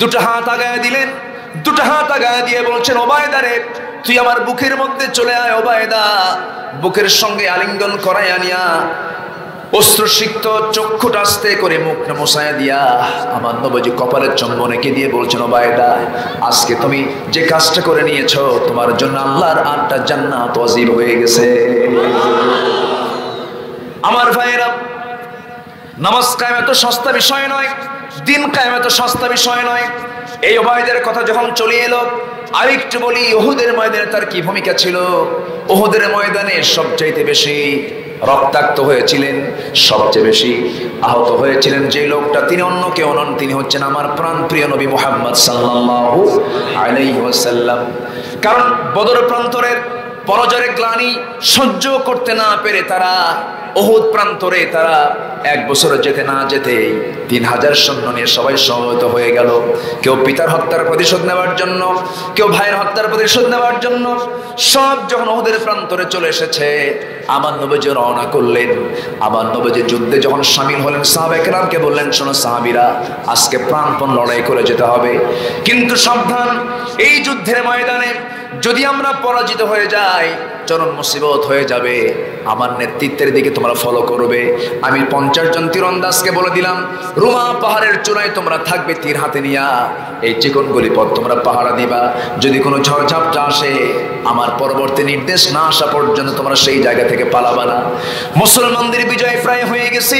দুটো হাত আগায় দিলেন, দুটো হাত আগায় দিয়ে বলছেন, উবাইদা রে, তুই আমার বুকের মধ্যে চলে আয়। উবাইদা বুকের সঙ্গে আলিঙ্গন করায় আনিয়া অশ্রুসিক্ত চক্ষুটা আস্তে করে মুখটা মোছায় দিয়া আমার নবীজি কপালের চুম্বন এঁকে দিয়ে বলছেন, উবাইদা, আজকে তুমি যে কাজটা করে নিয়েছো, তোমার জন্য আল্লাহর 8টা জান্নাত ওয়াজিব হয়ে গেছে। আমার ভাইয়েরা, নামাজ কায়েম এত সস্তা বিষয় নয়, দিন কায়েম এত সস্তা বিষয় নয়। এই উবাইদের কথা যখন চলে এলো, আরেকটু বলি উহুদের ময়দানে তার কি ভূমিকা ছিল। উহুদের ময়দানে সবচাইতে বেশি রক্তাক্ত হয়েছিলেন, সবচেয়ে বেশি আহত হয়েছিলেন যে লোকটা, তিনি অন্য কেউ নন, তিনি হচ্ছেন আমার প্রাণ প্রিয় নবী মুহাম্মদ সাল্লাল্লাহু আলাইহি ওয়াসাল্লাম। কারণ বদর প্রান্তরের পরাজয়ের গ্লানি সহ্য করতে না পেরে তারা উহুদ প্রান্তরে তারা 1 বছর যেতে না যেতে 3000 সৈন্য নিয়ে সবাই সমবেত হয়ে গেল। কেউ পিতার হত্যার প্রতিশোধ নেওয়ার জন্য, কেউ ভাইয়ের হত্যার প্রতিশোধ নেওয়ার জন্য। সব যখন উহুদের প্রান্তরে চলে এসেছে, আমার নবীজি রওনা করলেন। আমার নবীজি যুদ্ধে যখন শামিল হলেন, সাহাবায়ে কেরামকে বললেন, শোনো সাহাবীরা, আজকে প্রাণপণ লড়াই করে যেতে হবে, কিন্তু সাবধান, এই যুদ্ধের ময়দানে যদি আমরা পরাজিত হয়ে যাই, চরম মুসিবত হয়ে যাবে। আমার নেতৃত্বের দিকে তোমরা ফলো করবে। আমি 50 জন তীরন্দাজকে বলে দিলাম, রুমা পাহাড়ের চূড়ায় তোমরা থাকবে, তীর হাতে নিয়া এই চিকনগুলি পথ তোমরা পাহারা দিবা। যদি কোনো ঝড়ঝাপটা আসে, আমার পরবর্তী নির্দেশ না আসা পর্যন্ত তোমরা সেই জায়গা থেকে পালাবা না। মুসলমানদের বিজয় প্রায় হয়ে গেছে,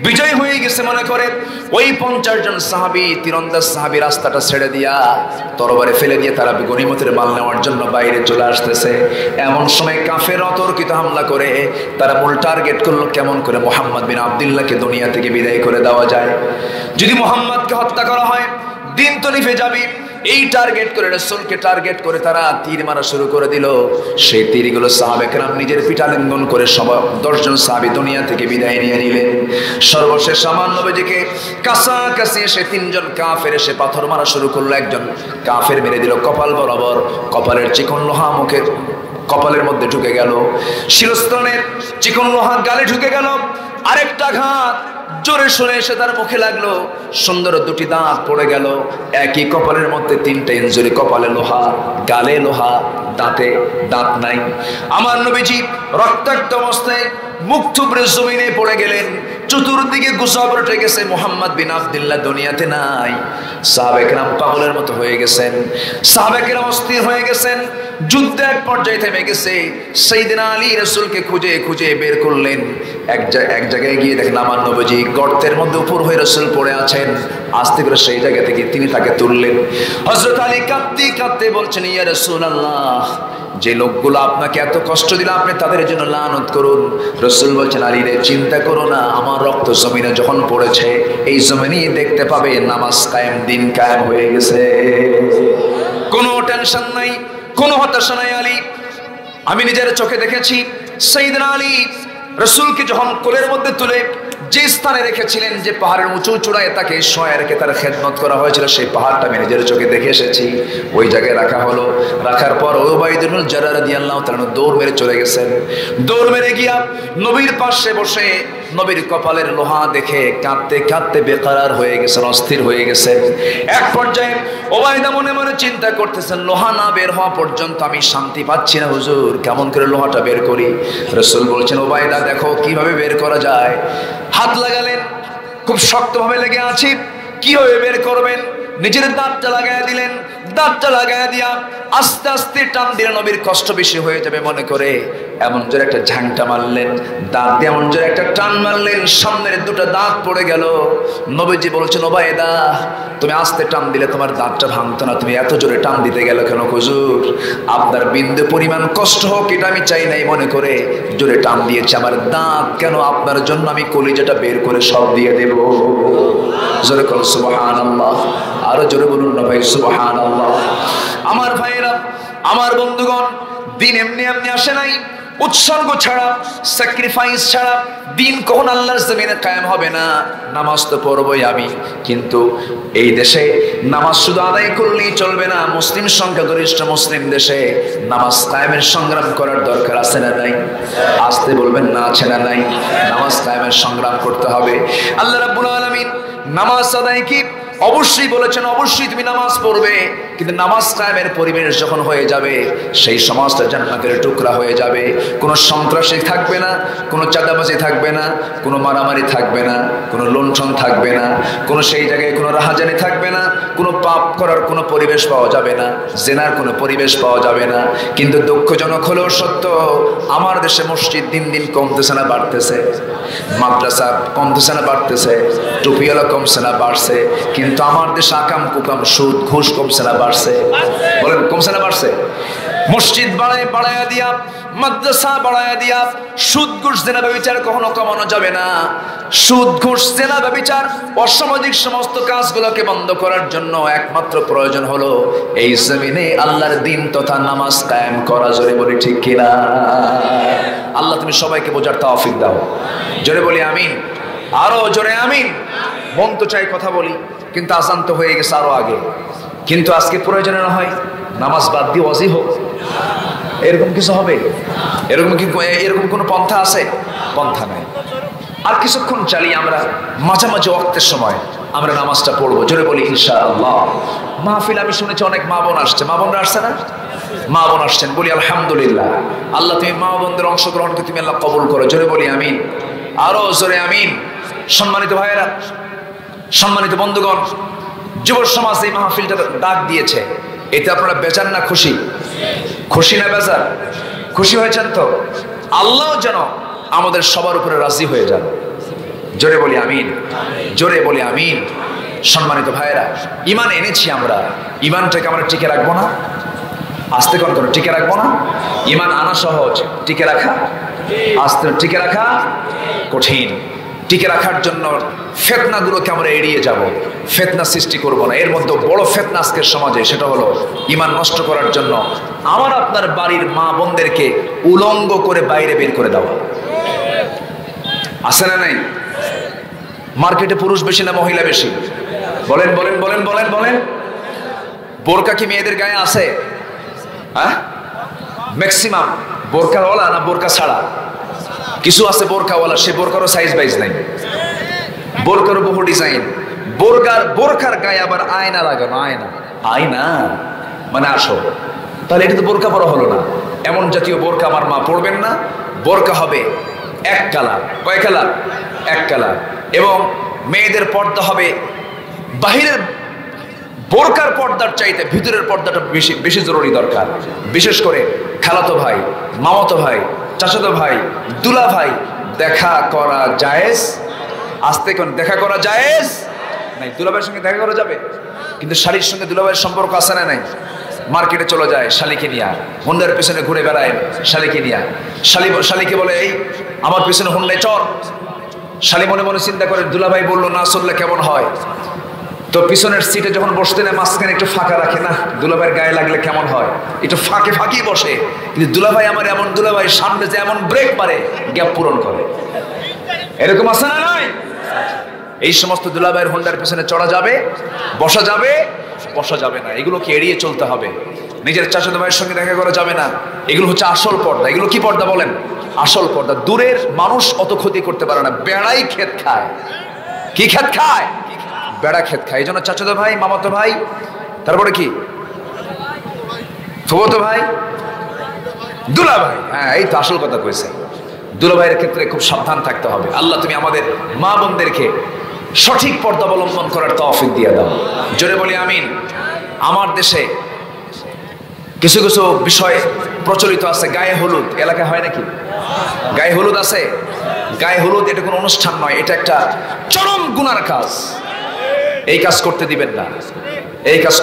বিজয় হয়ে গেছে মনে করে ওই 50 জন সাহাবী, তীরন্দাজ সাহাবী রাস্তাটা ছেড়ে দিয়া তরবারি ফেলে দিয়ে তারা গনিমতের মাল নেওয়ার জন্য বাইরে চলে আসতেছে। এমন সময় কাফের অতর্কিত হামলা করে তারা মূল টার্গেট করলো, কেমন করে মুহাম্মদ বিন আব্দুল্লাহকে দুনিয়া থেকে বিদায় করে দেওয়া যায়। যদি মুহাম্মদকে হত্যা করা হয়, দিন তো নিভে যাবে। এই টার্গেট করে, রাসূলকে টার্গেট করে তারা তীর মারা শুরু করে দিল। সেই তীরগুলো সাহাবায়ে কেরাম নিজের পিঠালিঙ্গন করে সব 10 জন সাহাবী দুনিয়া থেকে বিদায় নিয়ে নিলেন। সর্বশেষ আমার নবীজিকে কাছাকাছি এসে 3 জন কাফের এসে পাথর মারা শুরু করলো। একজন কাফের মেরে দিল কপাল বরাবর, কপালের চিকন লোহা মুখের কপালের মধ্যে ঢুকে গেল, শিরস্ত্রাণের চিকন লোহা গালে ঢুকে গেল। আরেকটা ঘাত জোরে শুনে এসে তার মুখে লাগলো, সুন্দর 2টি দাঁত পড়ে গেল। একই কপালের মধ্যে 3টা ইনজুরি, কপালে লোহা, গালে লোহা, দাঁতে দাঁত নাই। আমার নবীজি রক্তাক্ত অবস্থায় মুখ থুবড়ে জমিনে পড়ে গেলেন। চতুর্দিকে গুজব রটে গেছে, মুহাম্মদ বিন আব্দুল্লাহ দুনিয়াতে নাই। সাহাবায়ে কেরাম পাগলের মতো হয়ে গেছেন, সাহাবায়ে কেরাম অস্থির হয়ে গেছেন। যুদ্ধ এক পর্যায়ে থেমে গেছে। সাইয়েদনা আলী রাসূলকে খুঁজে খুঁজে বের করলেন। এক জায়গায় গিয়ে দেখেন আমার নবীজি গর্তের মধ্যে উপর হয়ে রাসূল পড়ে আছেন। আস্তে করে সেই জায়গা থেকে তিনি তাকে তুললেন। হযরত আলী কাঁদতে কাঁদতে বলছেন, ইয়া রাসূলুল্লাহ, যে লোকগুলো আপনাকে এত কষ্ট দিল আপনি তাদের জন্য লানত করুন। রাসূল বলছেন, আলী রে, চিন্তা করো না, আমার রক্ত জমিনে যখন পড়েছে এই জমিনেই দেখতে পাবে নামাজ কায়েম, দিন কায়েম হয়ে গেছে। কোনো টেনশন নাই, কোনো হতাশা নাই আলী। আমি নিজের চোখে দেখেছি সাইয়েদনা আলী রাসূলকে যখন কোলের মধ্যে তুলে যে স্থানে রেখেছিলেন, যে পাহাড়ের উঁচু চূড়ায় তাকে শোয়া রেখে তার খেদমত করা হয়েছিল, সেই পাহাড়টা আমি নিজের চোখে দেখে এসেছি। ওই জায়গায় রাখা হলো। রাখার পর উবাইদুল জাররাহ রাদিয়াল্লাহু তাআলা দৌড় মেরে চলে গেছেন। দৌড় মেরে গিয়া নবীর পাশে বসে নবীর কপালের লোহা দেখে কাঁদতে কাঁদতে বেকারার হয়ে গেছেন, অস্থির হয়ে গেছেন। এক পর্যায়ে উবাইদা মনে মনে চিন্তা করতেছেন, লোহা না বের হওয়া পর্যন্ত আমি শান্তি পাচ্ছি না হুজুর, কেমন করে লোহাটা বের করি? রাসূল বলছেন, উবাইদা দেখো কিভাবে বের করা যায়। হাত লাগালেন, খুব শক্তভাবে লেগে আছে, কিভাবে বের করবেন? নিজের দাঁতটা লাগায় দিলেন। দাঁতটা লাগায় দিয়া আস্তে আস্তে টান দিলেন, নবীর কষ্ট বেশি হয়ে যাবে মনে করে এমন জোরে একটা ঝাংটা মারলেন, দাঁত দিয়ে এমন জোরে একটা টান মারলেন, সামনের দুটো দাঁত পড়ে গেল। নবীজি বলছেন, ওবায়দা তুমি আস্তে টান দিলে তোমার দাঁতটা ভাঙতো না, তুমি এত জোরে টান দিতে গেল কেন? হুজুর, আপনার বিন্দু পরিমাণ কষ্ট হোক এটা আমি চাই নাই মনে করে জোরে টান দিয়েছি, আমার দাঁত কেন আপনার জন্য আমি কলিজাটা বের করে সব দিয়ে দেব। জোরে কর সুবহানাল্লাহ, আরো জোরে বলুন না ভাই সুবহানাল্লাহ। আমার ভাইয়েরা, আমার বন্ধুগণ, দিন এমনি এমনি আসে নাই। উৎসর্গ ছাড়া, স্যাক্রিফাইস ছাড়া দিন কখন আল্লাহর জমিনে কায়েম হবে না। নামাজ তো পড়বই আমি, কিন্তু এই দেশে নামাজ শুধু আদায় করলেই চলবে না। মুসলিম সংখ্যাগরিষ্ঠ মুসলিম দেশে নামাজ কায়েমের সংগ্রাম করার দরকার আছে না নাই? আসতে বলবেন না, আছে না নাই? নামাজ কায়েমের সংগ্রাম করতে হবে। আল্লাহ রাব্বুল আলামিন নামাজ আদায় কি অবশ্যই বলেছেন, অবশ্যই তুমি নামাজ পড়বে, কিন্তু নামাজ কায়েমের পরিবেশ যখন হয়ে যাবে সেই সমাজটা জান্নাতের টুকরা হয়ে যাবে। কোনো সন্ত্রাসী থাকবে না, কোনো চাঁদাবাজি থাকবে না, কোনো মারামারি থাকবে না, কোনো লুণ্ঠন থাকবে না, কোনো সেই জায়গায় কোনো রাহাজানি থাকবে না, কোনো পাপ করার কোনো পরিবেশ পাওয়া যাবে না, জেনার কোনো পরিবেশ পাওয়া যাবে না। কিন্তু দুঃখজনক হলেও সত্য, আমার দেশে মসজিদ দিন দিন কমতেছে না বাড়তেছে, মাদ্রাসা কমতেছে না বাড়তেছে, টুপিওয়ালা কমছে না বাড়ছে, কিন্তু আমার দেশে আকাম কুকাম সুদ ঘুষ কমছে না বাড়ছে? বলেন কমছে না বাড়ছে? মসজিদ বাড়ায়া দিয়া, মাদ্রাসা বাড়ায়া দিয়া সুদ ঘুষ জেনা ব্যভিচার কখনো কমানো যাবে না। সুদ ঘুষ জেনা ব্যভিচার অসামাজিক সমস্ত কাজগুলোকে বন্ধ করার জন্য একমাত্র প্রয়োজন হলো এই জমিনে আল্লাহর দিন তথা নামাজ কায়েম করা। জোরে বলি ঠিক কিনা? আল্লাহ তুমি সবাইকে বোঝার তৌফিক দাও। জোরে বলি আমিন, আরো জোরে আমিন। মন তো চাই কথা বলি, কিন্তু আজান তো হয়ে গেছে আরো আগে। কিন্তু আজকে প্রয়োজনে না হয় নামাজ বাদ দিয়ে ওয়াজি হোক, এরকম কিছু হবে? এরকম কোনো পন্থা আছে? পন্থা নাই। আর কিছুক্ষণ চালিয়ে আমরা মাঝামাঝি ওয়াক্তের সময় আমরা নামাজটা পড়বো। জোরে বলি ইনশাআল্লাহ। মাহফিল আমি শুনেছি অনেক মা বোন আসছে, মা বোনরা আসছে না? মা বোন আসছেন, বলি আলহামদুলিল্লাহ। আল্লাহ তুমি মা বোনদের অংশগ্রহণকে তুমি আল্লাহ কবুল করো। জোরে বলি আমিন, আরো জোরে আমিন। সম্মানিত ভাইয়েরা, সম্মানিত বন্ধুগণ, যুব সমাজ এই মাহফিলটা ডাক দিয়েছে, এতে আপনারা বেজার না খুশি? খুশি না বেজার? খুশি হয়েছেন তো? আল্লাহ যেন আমাদের সবার উপরে রাজি হয়ে যান। জোরে বলি আমিন, জোরে বলি আমিন। সম্মানিত ভাইয়েরা, ঈমান এনেছি আমরা, ঈমানটাকে আমরা টিকে রাখবো না? আস্তে কোন টিকে রাখবো না? ঈমান আনা সহজ, টিকে রাখা আস্তে, টিকে রাখা কঠিন। টিকে রাখার জন্য ফিতনাগুলোকে আমরা এড়িয়ে যাব, ফিতনা সৃষ্টি করব না। এর মধ্যে বড় ফিতনা আজকের সমাজে, সেটা হলো ঈমান নষ্ট করার জন্য আমার আপনার বাড়ির মা বোনদেরকে উলঙ্গ করে বাইরে বের করে দেওয়া। আছে না নাই? মার্কেটে পুরুষ বেশি না মহিলা বেশি? বলেন বলেন বলেন বলেন বলেন। বোরকা কি মেয়েদের গায়ে আছে? হ্যাঁ, ম্যাক্সিমাম বোরকাওয়ালা না বোরকা ছাড়া? কিছু আছে বোরকাওয়ালা, সে বোরকারও সাইজ বাইজ নাই, বোরকারও বহু ডিজাইন। বোরকার গায়ে আবার আয়না লাগানো। আয়না, আয়না মানে আসো, তাহলে এটা তো বোরকা পরা হলো না। এমন জাতীয় বোরকা আমার মা পড়বেন না। বোরকা হবে এক কালার। কয় কালার? এক কালার। এবং মেয়েদের পর্দা হবে বাহিরের বোরকার পর্দার চাইতে ভিতরের পর্দাটা বেশি বেশি জরুরি দরকার। বিশেষ করে খালাতো ভাই, মামাতো ভাই, চাচাতো ভাই, দুলা ভাই, দেখা করা জায়েজ? আস্তে কোন দেখা করা জায়েজ নাই। দুলাভাইয়ের সঙ্গে দেখা করা যাবে, কিন্তু শালীর সঙ্গে দুলাভাইয়ের সম্পর্ক আছে না নাই? মার্কেটে চলে যায় শালীকে নিয়ে, হুন্ডার পিছনে ঘুরে বেড়ায় শালীকে নিয়ে। শালীকে বলে এই আমার পিছনে হুন্ডায় চল। শালী মনে মনে চিন্তা করে দুলাভাই বললো না চললে কেমন হয়, তো পিছনের সিটে যখন বসতে নেয় মাঝখানে একটু ফাঁকা রাখে না, দুলাভাইয়ের গায়ে লাগলে কেমন হয়, একটু ফাঁকে ফাঁকি বসে। কিন্তু দুলাভাই আমার এমন দুলাভাই সামনে যে এমন ব্রেক মারে গ্যাপ পূরণ করে, এরকম আছে না নাই? এই সমস্ত দুলাভাইয়ের হুন্ডার পিছনে চড়া যাবে, বসা যাবে, বসা যাবে না। এগুলোকে এড়িয়ে চলতে হবে। নিজের চাচাতো ভাইয়ের সঙ্গে দেখা করা যাবে না। এগুলো হচ্ছে আসল পর্দা। এগুলো কি পর্দা বলেন? আসল পর্দা। দূরের মানুষ অত ক্ষতি করতে পারে না, বেড়াই ক্ষেত খায়। কি ক্ষেত খায়? বেড়া ক্ষেত খায়। এই জন্য চাচাতো ভাই, মামাতো ভাই, তারপরে কি ফুফাতো ভাই, দুলাভাই, হ্যাঁ এই তো আসল কথা কইছে। দুলাভাইয়ের ক্ষেত্রে খুব সাবধান থাকতে হবে। আল্লাহ তুমি আমাদের মা বোনদেরকে সঠিক পর্দা অবলম্বন করার তৌফিক দিয়ে দাও। জোরে বলি আমিন। আমার দেশে কিছু কিছু বিষয় প্রচলিত আছে। গায়ে হলুদ এলাকায় হয় নাকি? গায়ে হলুদ আছে? গায়ে হলুদ এটা কোনো অনুষ্ঠান নয়, এটা একটা চরম গুনার কাজ। এই কাজ করতে দিবেন না, এই কাজ